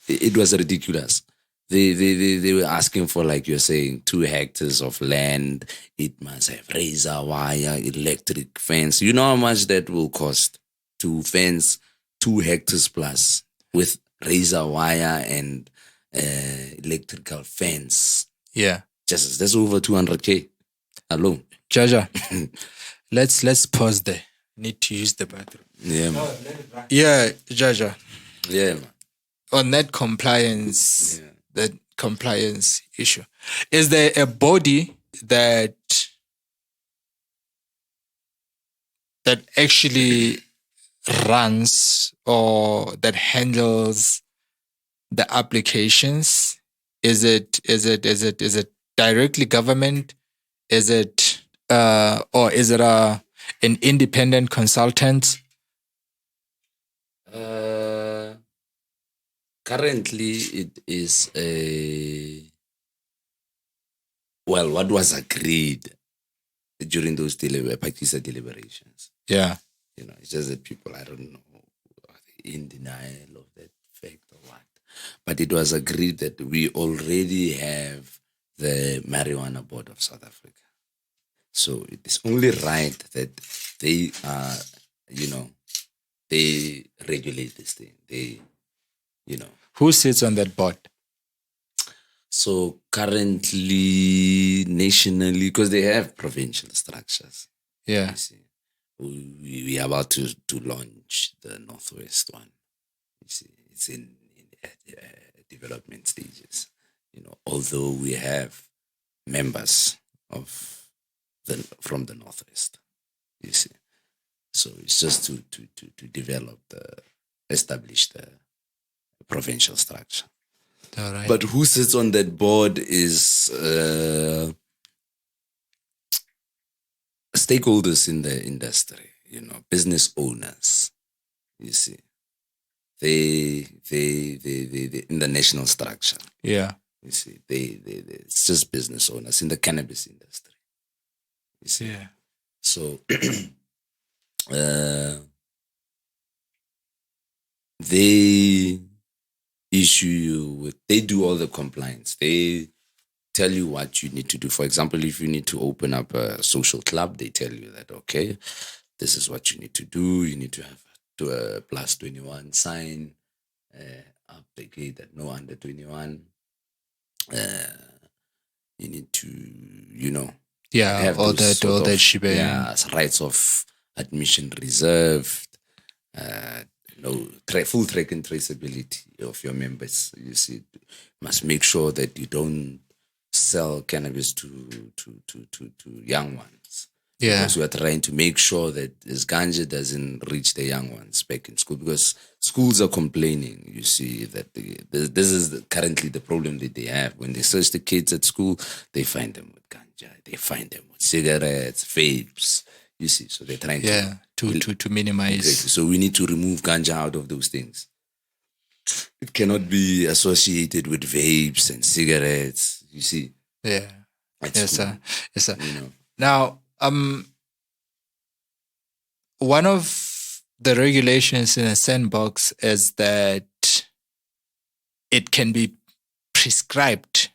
it was ridiculous. They were asking for, like you're saying, 2 hectares of land. It must have razor wire, electric fence. You know how much that will cost to fence 2 hectares plus with razor wire and electrical fence.
Yeah.
That's over 200K alone.
Jaja, let's pause there. Need to use the bathroom.
Yeah, man.
Yeah, Jaja.
Yeah, man.
On that compliance issue, is there a body that actually runs or that handles the applications? Is it directly government? Is it or is it an independent consultant?
Currently, it is what was agreed during those PISA deliberations.
Yeah.
It's just that people, I don't know, are they in denial of that fact or what. But it was agreed that we already have the Marijuana Board of South Africa. So it is only right that they they regulate this thing.
Who sits on that board?
So currently, nationally, because they have provincial structures.
Yeah.
You see, we are about to launch the Northwest one. You see, it's in development stages. Although we have members from the Northwest. You see, so it's just to establish the provincial structure.
All right.
But who sits on that board is stakeholders in the industry, business owners. You see, they in the national structure.
Yeah.
You see, it's just business owners in the cannabis industry. You see,
yeah.
So they issue you they do all the compliance. They tell you what you need to do. For example, if you need to open up a social club, they tell you that, okay, this is what you need to do. You need to have a plus 21 sign up the gate that no under 21. You need to,
have all that shebang.
Yeah, rights of admission reserved. Full track and traceability of your members. You see, must make sure that you don't sell cannabis to young ones.
Yeah.
Because we are trying to make sure that this ganja doesn't reach the young ones back in school, because schools are complaining. You see that this is currently the problem that they have. When they search the kids at school, they find them with ganja, they find them with cigarettes, vapes. You see, so they're trying
to minimize.
Exactly. So we need to remove ganja out of those things. It cannot be associated with vapes and cigarettes. You see.
Yeah.
Yes,
sir. Now, one of the regulations in a sandbox is that it can be prescribed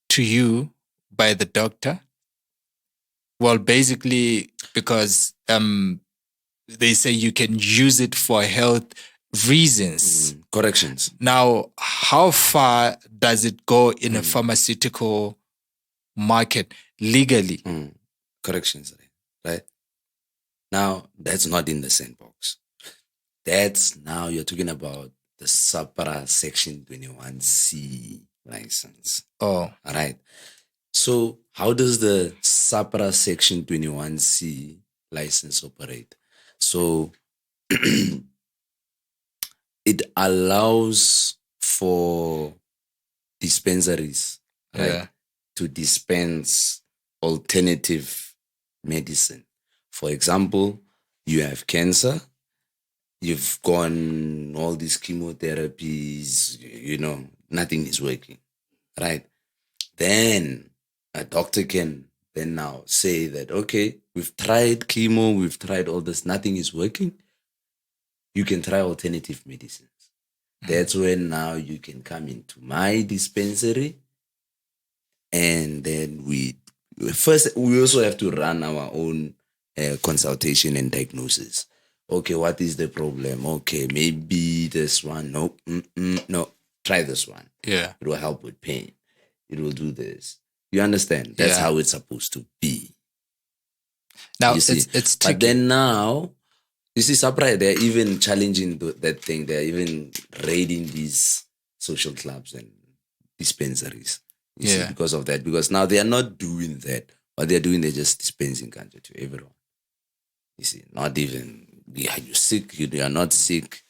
to you by the doctor. Well, basically, because they say you can use it for health reasons.
Corrections.
Now, how far does it go in a pharmaceutical market legally?
Corrections, right? Now, that's not in the sandbox. That's now you're talking about the SAPRA Section 21C license.
Oh.
All right. So how does the SAPRA Section 21C license operate? So it allows for dispensaries, right, to dispense alternative medicine. For example, you have cancer, you've gone all these chemotherapies, nothing is working, right? Then a doctor can then now say that, okay, we've tried chemo, we've tried all this, nothing is working. You can try alternative medicines. That's when now you can come into my dispensary, and then we also have to run our own consultation and diagnosis. Okay, what is the problem? Okay, maybe this one. No, no, try this one.
Yeah.
It will help with pain. It will do this. You understand? That's how it's supposed to be.
Now,
you see?
it's
but then now, you see, Sapra, they're even challenging that thing. They're even raiding these social clubs and dispensaries. You see, because of that. Because now they are not doing that. What they're doing, they're just dispensing ganja to everyone. You see, not even, are you sick? You are not sick.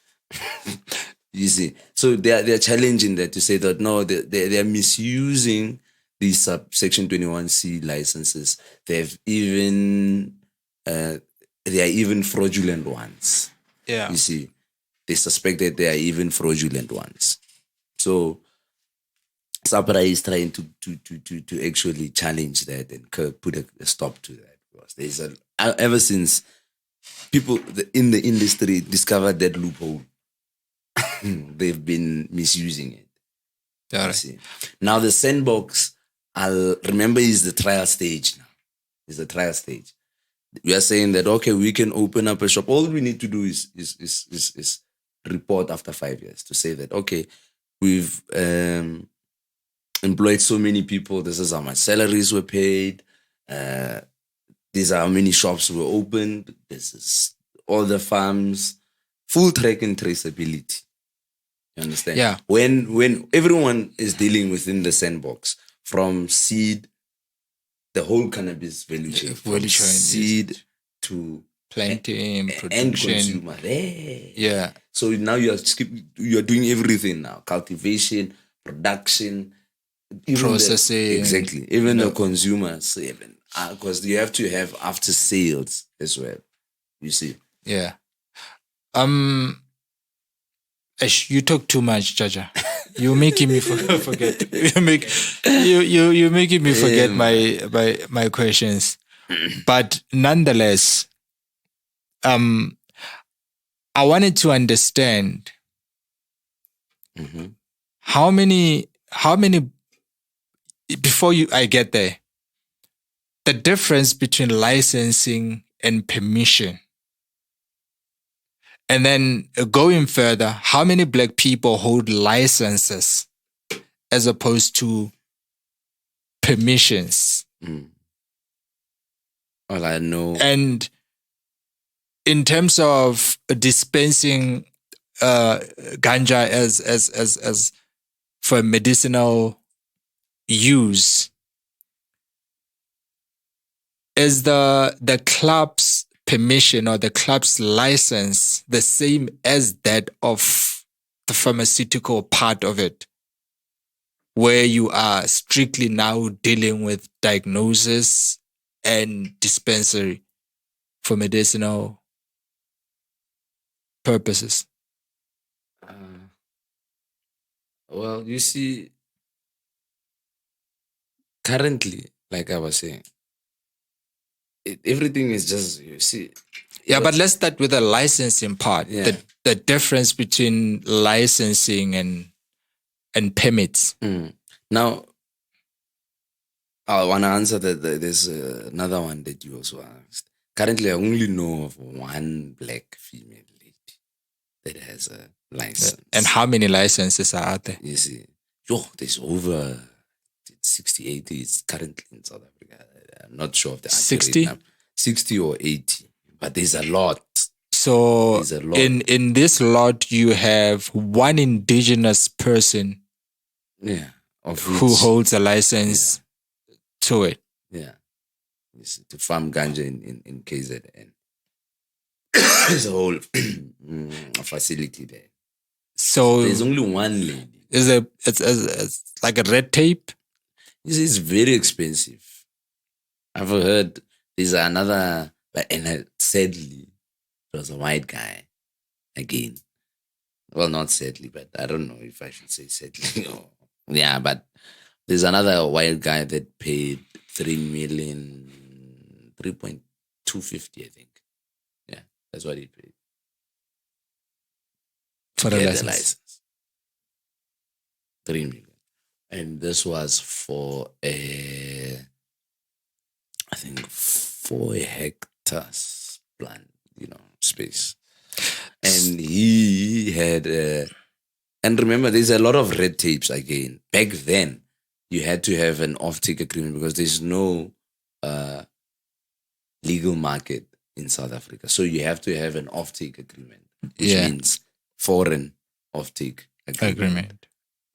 You see, so they're challenging that to say that no, they're misusing these Section 21C licenses. They've even they are even fraudulent ones.
Yeah,
you see, they suspect that they are even fraudulent ones. So SAPRA is trying to actually challenge that and put a stop to that. Because there's ever since people in the industry discovered that loophole, they've been misusing it. You see. Now the sandbox, I'll remember, is the trial stage now. It's the trial stage. We are saying that, okay, we can open up a shop. All we need to do is report after 5 years to say that, okay, we've employed so many people. This is how much salaries were paid. These are how many shops were opened. This is all the farms. Full track and traceability. You understand?
Yeah.
When everyone is dealing within the sandbox, from seed, the whole cannabis value chain, from seed to
planting, production,
end consumer.
Yeah.
So now you are doing everything now: cultivation, production,
processing.
Exactly. Even the consumers, even because you have to have after sales as well. You see.
Yeah. You talk too much, Jaja. You're making me forget. You're making me forget my questions. But nonetheless, I wanted to understand how many before I get there, the difference between licensing and permission. And then going further, how many black people hold licenses as opposed to permissions?
Well, I know.
And in terms of dispensing ganja as for medicinal use, is the club's permission or the club's license the same as that of the pharmaceutical part of it, where you are strictly now dealing with diagnosis and dispensary for medicinal purposes?
Well, you see, currently, like I was saying, everything is just, you see.
Yeah, but let's start with the licensing part.
Yeah.
The difference between licensing and permits.
Now, I want to answer that. There's another one that you also asked. Currently, I only know of one black female lady that has a license.
And how many licenses are out there?
You see, there's over 60, 80. It's currently in South Africa. I'm not sure of the
60?
60 or 80. But there's a lot.
So
There's a lot.
In this lot, you have one indigenous person who holds a license to it.
Yeah. To farm ganja in KZN. There's a whole facility there.
So
there's only one lady.
It's like a red tape?
It's very expensive. I've heard there's another, and sadly, it was a white guy again. Well, not sadly, but I don't know if I should say sadly. Yeah, but there's another white guy that paid 3.250, I think. Yeah, that's what he paid
for
to
the
get the
license.
license. 3 million. And this was for I think 4 hectares plant, space. And he had, and remember, there's a lot of red tapes again. Back then, you had to have an off-take agreement because there's no legal market in South Africa. So you have to have an off-take agreement, which means foreign off-take agreement.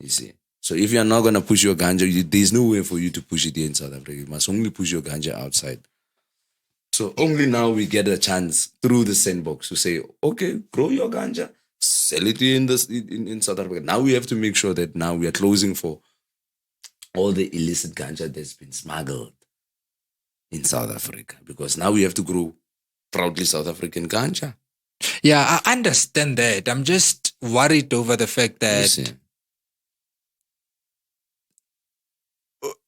You see. So if you're not going to push your ganja, there's no way for you to push it here in South Africa. You must only push your ganja outside. So only now we get a chance through the sandbox to say, okay, grow your ganja, sell it here in South Africa. Now we have to make sure that now we are closing for all the illicit ganja that's been smuggled in South Africa, because now we have to grow proudly South African ganja.
Yeah, I understand that. I'm just worried over the fact that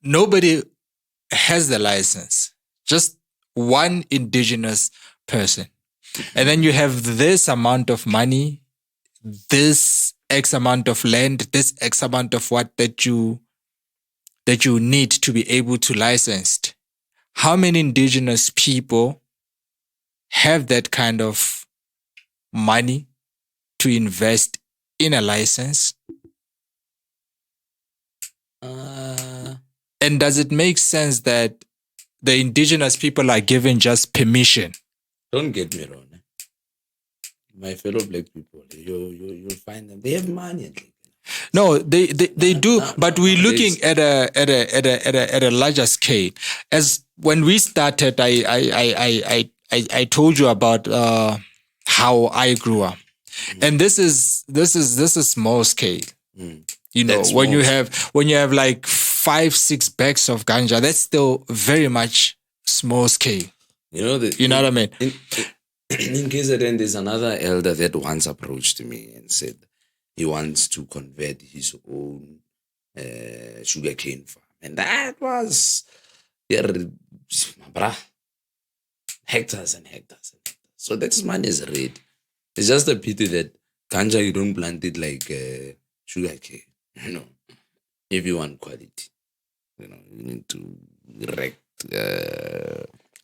nobody has the license. Just one indigenous person. And then you have this amount of money, this X amount of land, this X amount of what that you need to be able to license. How many indigenous people have that kind of money to invest in a license? And does it make sense that the indigenous people are given just permission?
Don't get me wrong. My fellow black people, you'll find them. They have money.
No, they do. But we're looking at a larger scale. As when we started, I told you about how I grew up, and this is small scale. You know, when you have like 5-6 bags of ganja, that's still very much small scale. You know what I mean?
In KZN, there's another elder that once approached me and said he wants to convert his own sugarcane farm. And that was hectares and hectares. So that money is ready. It's just a pity that ganja, you don't plant it like sugarcane. You know, if you want quality, you need to erect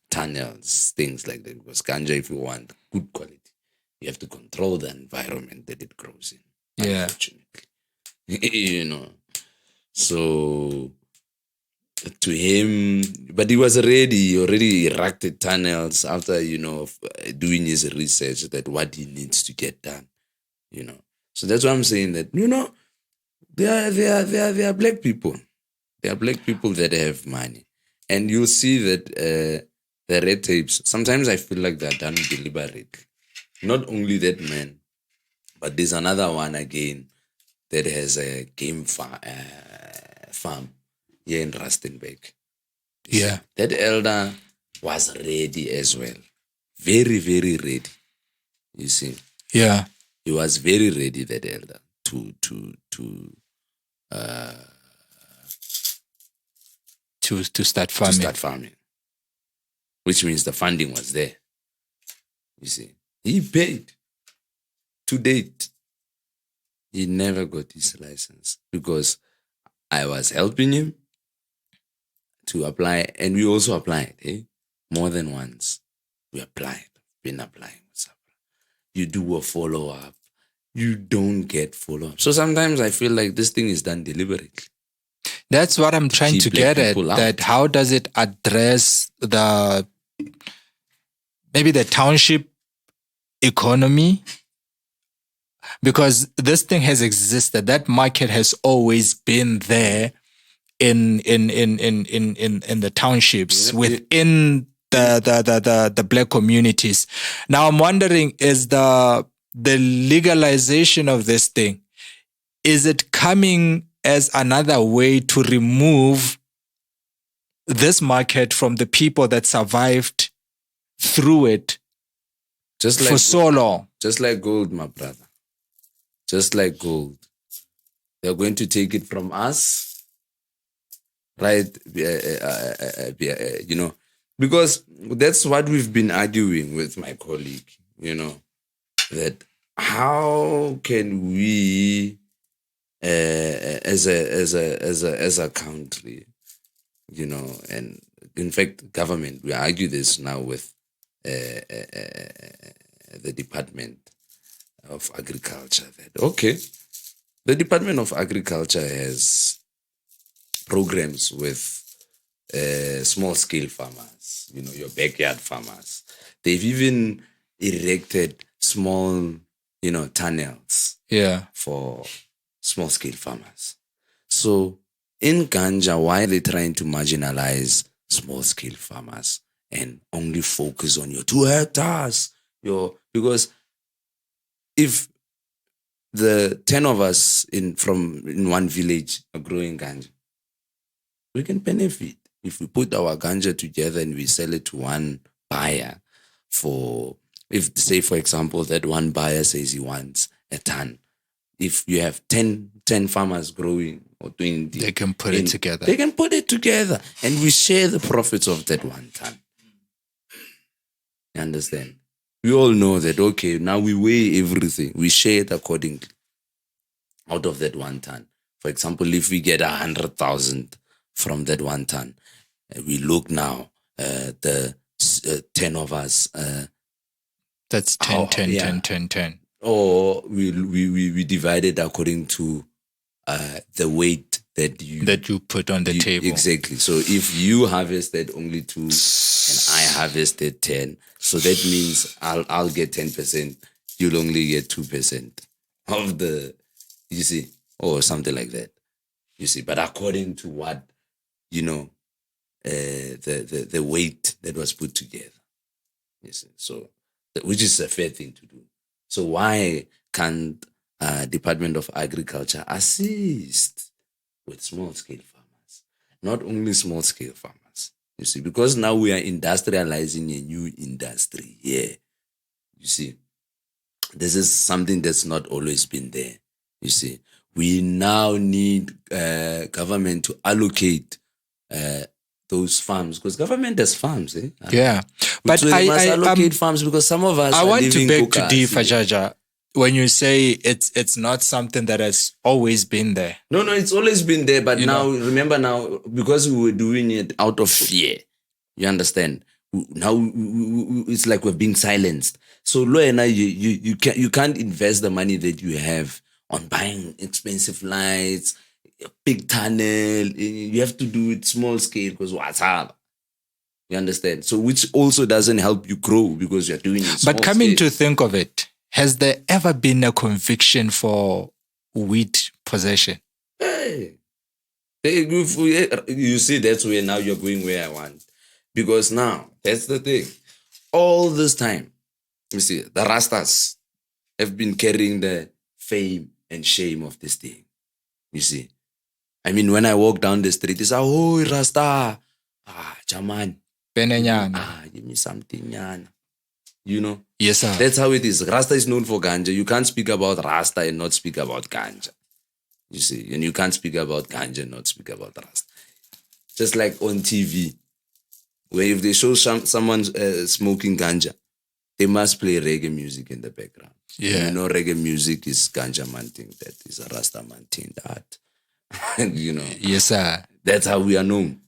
tunnels, things like that. Because ganja, if you want good quality, you have to control the environment that it grows in.
Yeah.
Unfortunately. So to him, but he was already erected tunnels after, doing his research that what he needs to get done, So that's why I'm saying that, they are black people. They are black people that have money. And you'll see that the red tapes, sometimes I feel like they're done deliberately. Not only that man, but there's another one again that has a game farm here in Rustenburg.
Yeah.
That elder was ready as well. Very, very ready. You see?
Yeah.
He was very ready, that elder, to
start farming.
To start farming. Which means the funding was there. You see? He paid. To date, he never got his license because I was helping him to apply, and we also applied, more than once. We applied, been applying. You do a follow-up, you don't get follow-up. So sometimes I feel like this thing is done deliberately.
That's what I'm trying to get at, that how does it address maybe the township economy? Because this thing has existed. That market has always been there in the townships, within the black communities. Now I'm wondering, is the legalization of this thing, is it coming as another way to remove this market from the people that survived through it for so long?
just like gold, my brother. Just like gold. They're going to take it from us, right? You know, because that's what we've been arguing with my colleague, you know, that how can we, as a country, you know, and in fact, government, we argue this now with the Department of Agriculture, that, okay, the Department of Agriculture has programs with small-scale farmers, you know, your backyard farmers. They've even erected small, you know, tunnels for small-scale farmers. So in ganja, why are they trying to marginalize small-scale farmers and only focus on your 2 hectares? Because if the 10 of us in one village are growing ganja, we can benefit if we put our ganja together and we sell it to one buyer for, if say for example that one buyer says he wants a ton. If you have 10 farmers growing or 20,
they can put it together.
They can put it together and we share the profits of that 1 ton. You understand? We all know that, okay, now we weigh everything. We share it accordingly out of that 1 ton. For example, if we get 100,000 from that 1 ton, we look now, the 10 of us.
That's 10.
Or we divide it according to the weight that you put on the table. Exactly. So if you harvested only 2 and I harvested 10, so that means I'll get 10%. You'll only get 2% of the, you see, or something like that. You see, but according to what, you know, the weight that was put together. You see, so which is a fair thing to do. So why can't Department of Agriculture assist with small-scale farmers? Not only small-scale farmers, you see, because now we are industrializing a new industry. Yeah, you see, this is something that's not always been there. You see, we now need government to allocate those farms, because government has farms.
Yeah,
but so they must allocate farms, because some of us
I
are
want to beg to differ,
differ,
Jaja, when you say it's not something that has always been there.
No, it's always been there, but remember now, because we were doing it out of fear, you understand? Now it's like we're being silenced. So Loena, you can't invest the money that you have on buying expensive lights, big tunnel. You have to do it small scale, because what's up? You understand? So which also doesn't help you grow, because you're doing it small
But coming
scale.
to think of it, has there ever been a conviction for weed possession?
Hey, you see, that's where now you're going where I want. Because now, that's the thing. All this time, you see, the Rastas have been carrying the fame and shame of this thing. You see, I mean, when I walk down the street, it's oh, Rasta. Jaman.
Penenyana.
Give me something, yana. You know?
Yes, sir.
That's how it is. Rasta is known for ganja. You can't speak about Rasta and not speak about ganja. You see, and you can't speak about ganja and not speak about Rasta. Just like on TV, where if they show someone smoking ganja, they must play reggae music in the background.
Yeah.
And you know, reggae music is ganja man thing, that is a Rasta man thing, that. You know.
Yes, sir.
That's how we are known.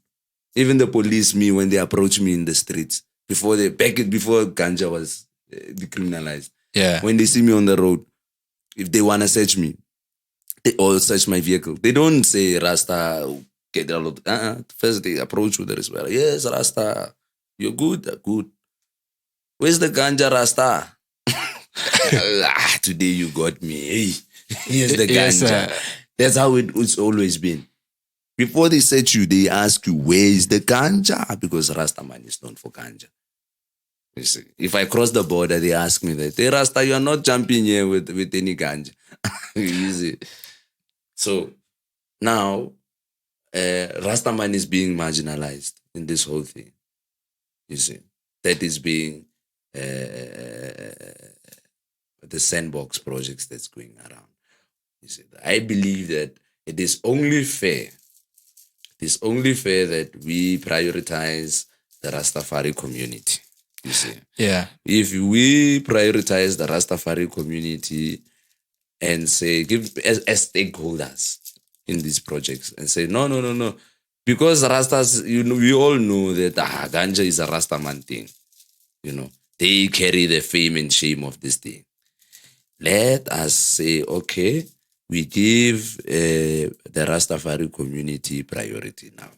Even the police, when they approach me in the streets, before ganja was decriminalized.
Yeah.
When they see me on the road, if they want to search me or search my vehicle, they don't say Rasta. First they approach with the respect. Yes, Rasta. You're good. Good. Where's the ganja, Rasta? Today you got me. Hey, here's the ganja.
Yes,
that's how it's always been. Before they search you, they ask you, where is the ganja? Because Rasta man is known for ganja. You see, if I cross the border, they ask me that, hey, Rasta, you are not jumping here with any ganja. You see. So now, Rasta man is being marginalized in this whole thing. You see, that is being the sandbox projects that's going around. You see, I believe that it is only fair. It is only fair that we prioritize the Rastafari community. You see,
Yeah.
if we prioritize the Rastafari community and say give as stakeholders in these projects and say no, because Rastas, we all know that ganja is a Rastaman thing. They carry the fame and shame of this thing. Let us say, okay, we give the Rastafari community priority now.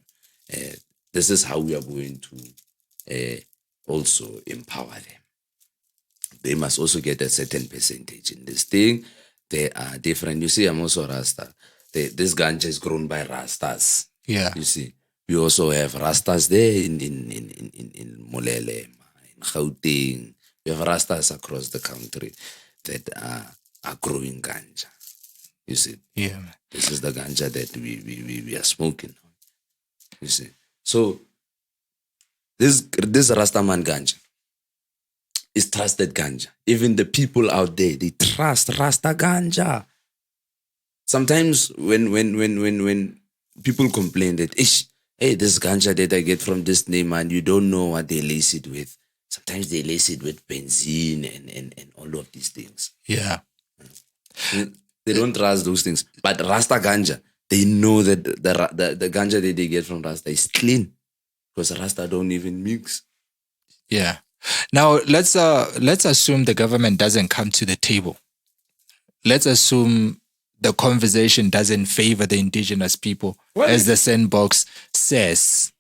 This is how we are going to also empower them. They must also get a certain percentage in this thing. They are different. You see, I'm also Rasta. This ganja is grown by Rastas.
Yeah.
You see, we also have Rastas there in Molele, in Gauteng. We have Rastas across the country that are growing ganja. You see,
yeah,
this is the ganja that we are smoking. You see, so this Rastaman ganja is trusted ganja. Even the people out there, they trust Rasta ganja. Sometimes when people complain that, hey, this ganja that I get from this name, and you don't know what they lace it with. Sometimes they lace it with benzene and all of these things.
Yeah.
They don't trust those things. But Rasta ganja, they know that the ganja that they get from Rasta is clean. Because Rasta don't even mix.
Yeah. Now let's assume the government doesn't come to the table. Let's assume the conversation doesn't favor the indigenous people, as the sandbox says.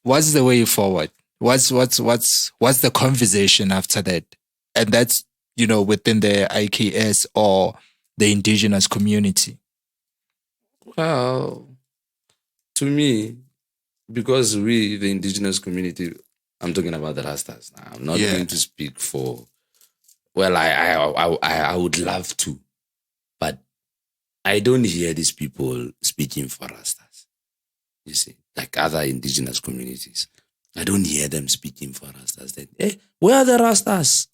What's the way forward? What's the conversation after that? And that's, within the IKS or the indigenous community.
Well, to me, because we, the indigenous community, I'm talking about the Rastas now. I'm not going to speak for. Well, I would love to, but I don't hear these people speaking for Rastas. You see, like other indigenous communities, I don't hear them speaking for Rastas. That, hey, where are the Rastas?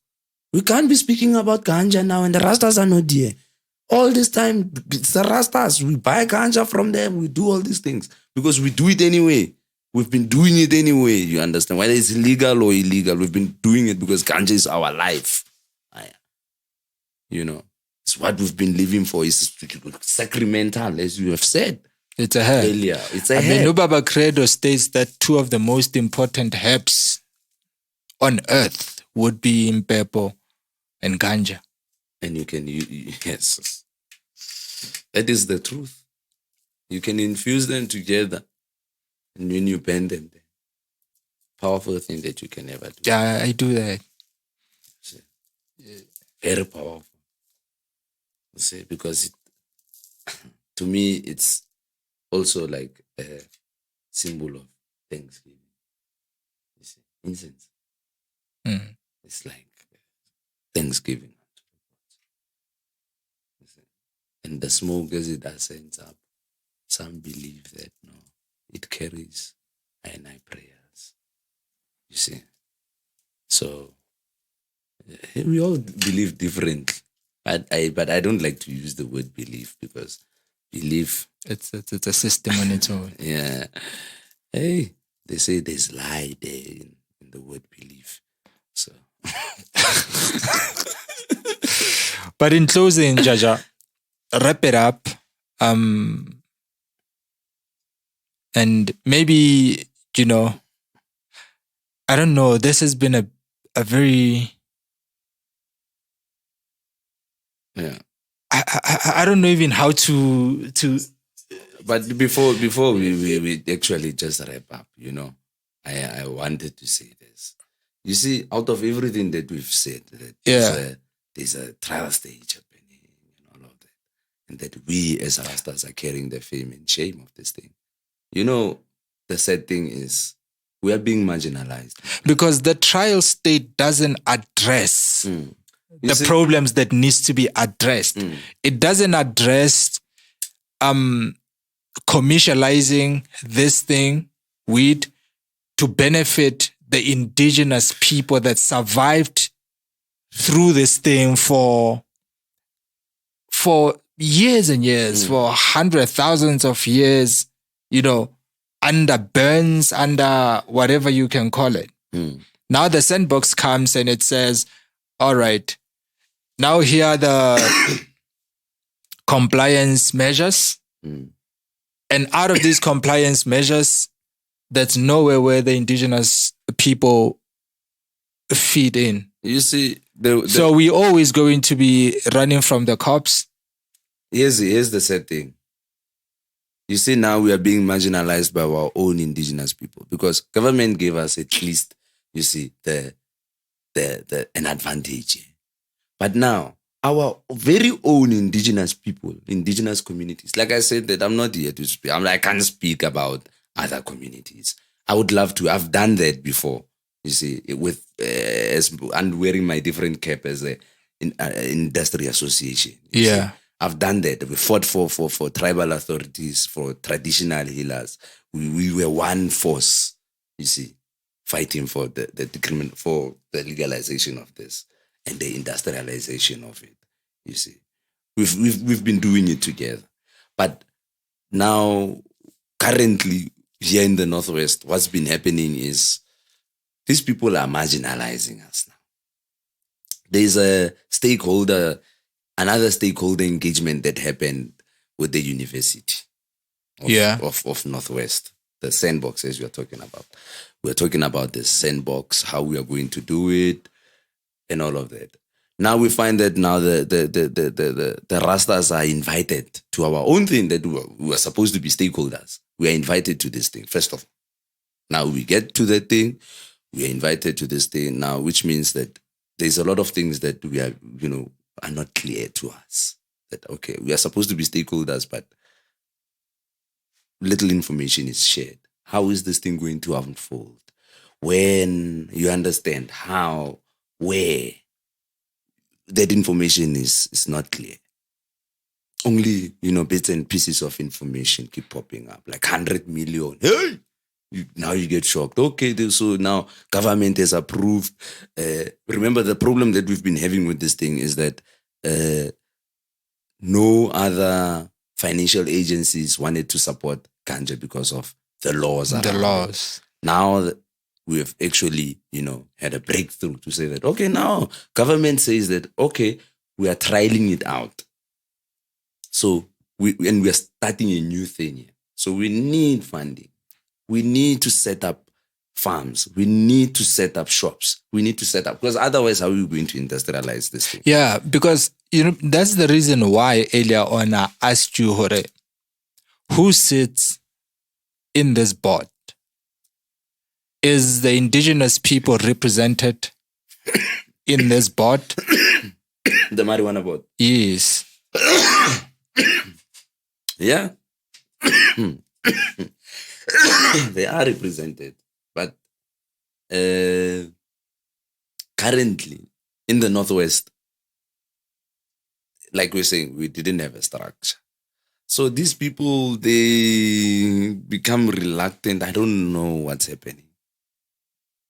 We can't be speaking about ganja now, and the Rastas are not here. All this time, it's the Rastas. We buy ganja from them. We do all these things because we do it anyway. We've been doing it anyway, you understand? Whether it's legal or illegal, we've been doing it because ganja is our life. It's what we've been living for. It's sacramental, as you have said.
It's a herb.
Earlier. It's a herb.
Nubaba Credo states that two of the most important herbs on earth would be impepo and ganja.
And you can, yes. That is the truth. You can infuse them together. And when you bend them, powerful thing that you can ever do.
Yeah, I do that.
See? Very powerful. See, because to me, it's also like a symbol of Thanksgiving. You see, incense. It's like Thanksgiving. And the smoke as it ascends up, some believe that no, it carries I prayers. You see, so we all believe differently. But I don't like to use the word belief because belief,
it's a system on its own.
Yeah. Hey, they say there's lie there in the word belief. So
but in closing, Jaja, wrap it up. And maybe, I don't know, this has been a very I don't know even how to.
But before we actually just wrap up, I wanted to say this. You see, out of everything that we've said, that there's a trial stage happening and all of that, and that we as Rastas are carrying the fame and shame of this thing. The sad thing is we are being marginalized
because the trial state doesn't address the problems that needs to be addressed. It doesn't address commercializing this thing, weed, to benefit the indigenous people that survived through this thing for years and years, for hundreds, thousands of years, under burns, under whatever you can call it. Now the sandbox comes and it says, all right, now here are the compliance measures. And out of these compliance measures, that's nowhere where the indigenous people feed in.
You see,
so we always going to be running from the cops.
Here's the sad thing. You see, now we are being marginalized by our own indigenous people because government gave us at least, you see, an advantage. But now, our very own indigenous people, indigenous communities, like I said, that I'm not here to speak. I can't speak about other communities. I would love to. I've done that before, you see, with and wearing my different cap as an industry association.
Yeah.
See. I've done that. We fought for tribal authorities, for traditional healers. We were one force, you see, fighting for for the legalization of this and the industrialization of it. You see, we've been doing it together. But now, currently here in the Northwest, what's been happening is these people are marginalizing us now. There's another stakeholder engagement that happened with the university of Northwest, the sandbox, as we are talking about. We're talking about the sandbox, how we are going to do it, and all of that. Now we find that now the Rastas are invited to our own thing that we were supposed to be stakeholders. We are invited to this thing, first of all. Now we get to that thing, we are invited to this thing now, which means that there's a lot of things that we are, are not clear to us. That, okay, we are supposed to be stakeholders, but little information is shared. How is this thing going to unfold? When you understand how, where, that information is not clear. Only, bits and pieces of information keep popping up, like 100 million. Hey! Now you get shocked. Okay, so now government has approved. Remember, the problem that we've been having with this thing is that no other financial agencies wanted to support ganja because of the laws. Now we have actually, had a breakthrough to say that, okay, now government says that, okay, we are trialing it out. So we are starting a new thing here. So we need funding. We need to set up farms. We need to set up shops. We need to set up, because otherwise, how are we going to industrialize this thing?
Yeah, because, that's the reason why earlier on I asked you, Hore, who sits in this board? Is the indigenous people represented in this board?
The marijuana board?
Yes.
Yeah. They are represented. But currently, in the Northwest, like we're saying, we didn't have a structure. So these people, they become reluctant. I don't know what's happening.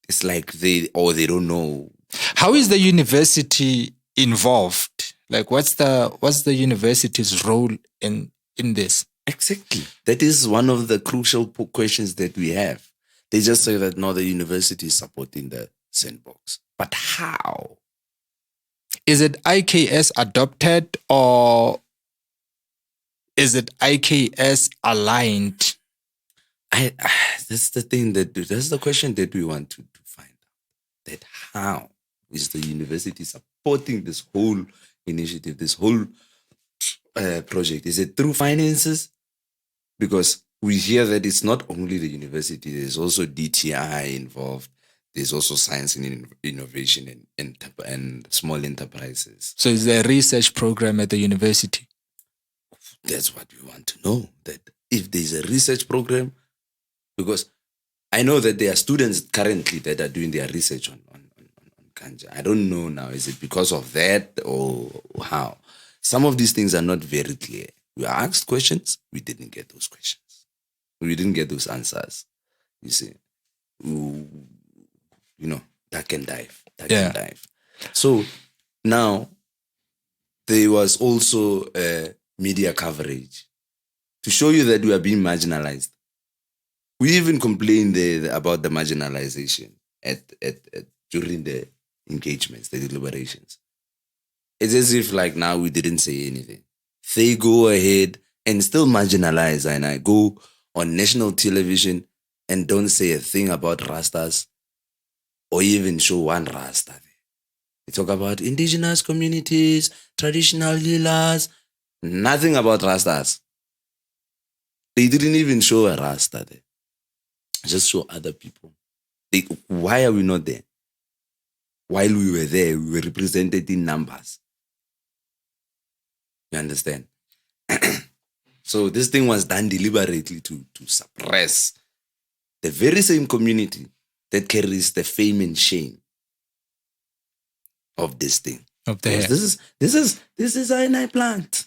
It's like they don't know.
How is the university involved? Like, what's the university's role in this?
Exactly. That is one of the crucial questions that we have. They just say that, no, the university is supporting the sandbox. But how?
Is it IKS adopted or is it IKS aligned?
That's the thing that's the question that we want to find out. That how is the university supporting this whole initiative, this whole project? Is it through finances? Because we hear that it's not only the university, there's also DTI involved. There's also science and innovation and small enterprises.
So is there a research program at the university?
That's what we want to know. That if there's a research program, because I know that there are students currently that are doing their research on ganja. I don't know now, is it because of that or how? Some of these things are not very clear. We asked questions, we didn't get those questions. We didn't get those answers. You see, duck and dive. So Now, there was also media coverage to show you that we are being marginalized. We even complained about the marginalization during the engagements, the deliberations. It's as if like now we didn't say anything. They go ahead and still marginalize, and I go on national television and don't say a thing about Rastas or even show one Rasta there. They talk about indigenous communities, traditional healers, nothing about Rastas. They didn't even show a Rasta there. Just show other people. Why are we not there? While we were there, we were represented in numbers. You understand? So this thing was done deliberately to suppress the very same community that carries the fame and shame of this thing. This is a plant.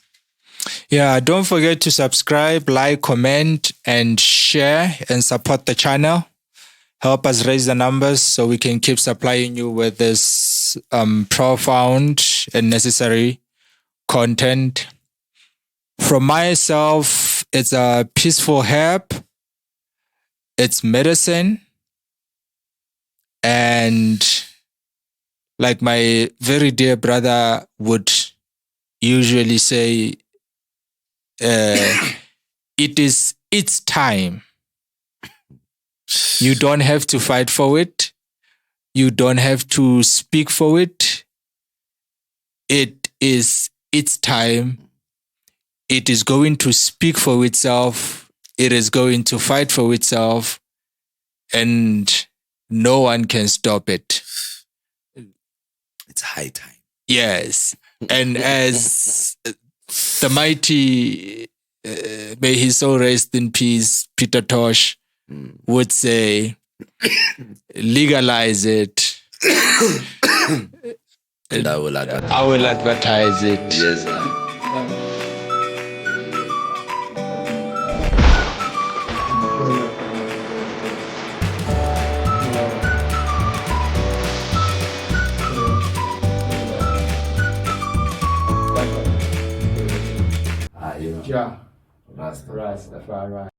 Yeah, don't forget to subscribe, like, comment, and share and support the channel. Help us raise the numbers so we can keep supplying you with this profound and necessary content. From myself, it's a peaceful herb. It's medicine. And like my very dear brother would usually say, it is its time. You don't have to fight for it. You don't have to speak for it. It is its time. It is going to speak for itself. It is going to fight for itself. And no one can stop it.
It's high time.
Yes. And as the mighty, may his soul rest in peace, Peter Tosh would say, legalize it.
And I will advertise.
I will advertise it.
Yes.
Yeah.
Rasta.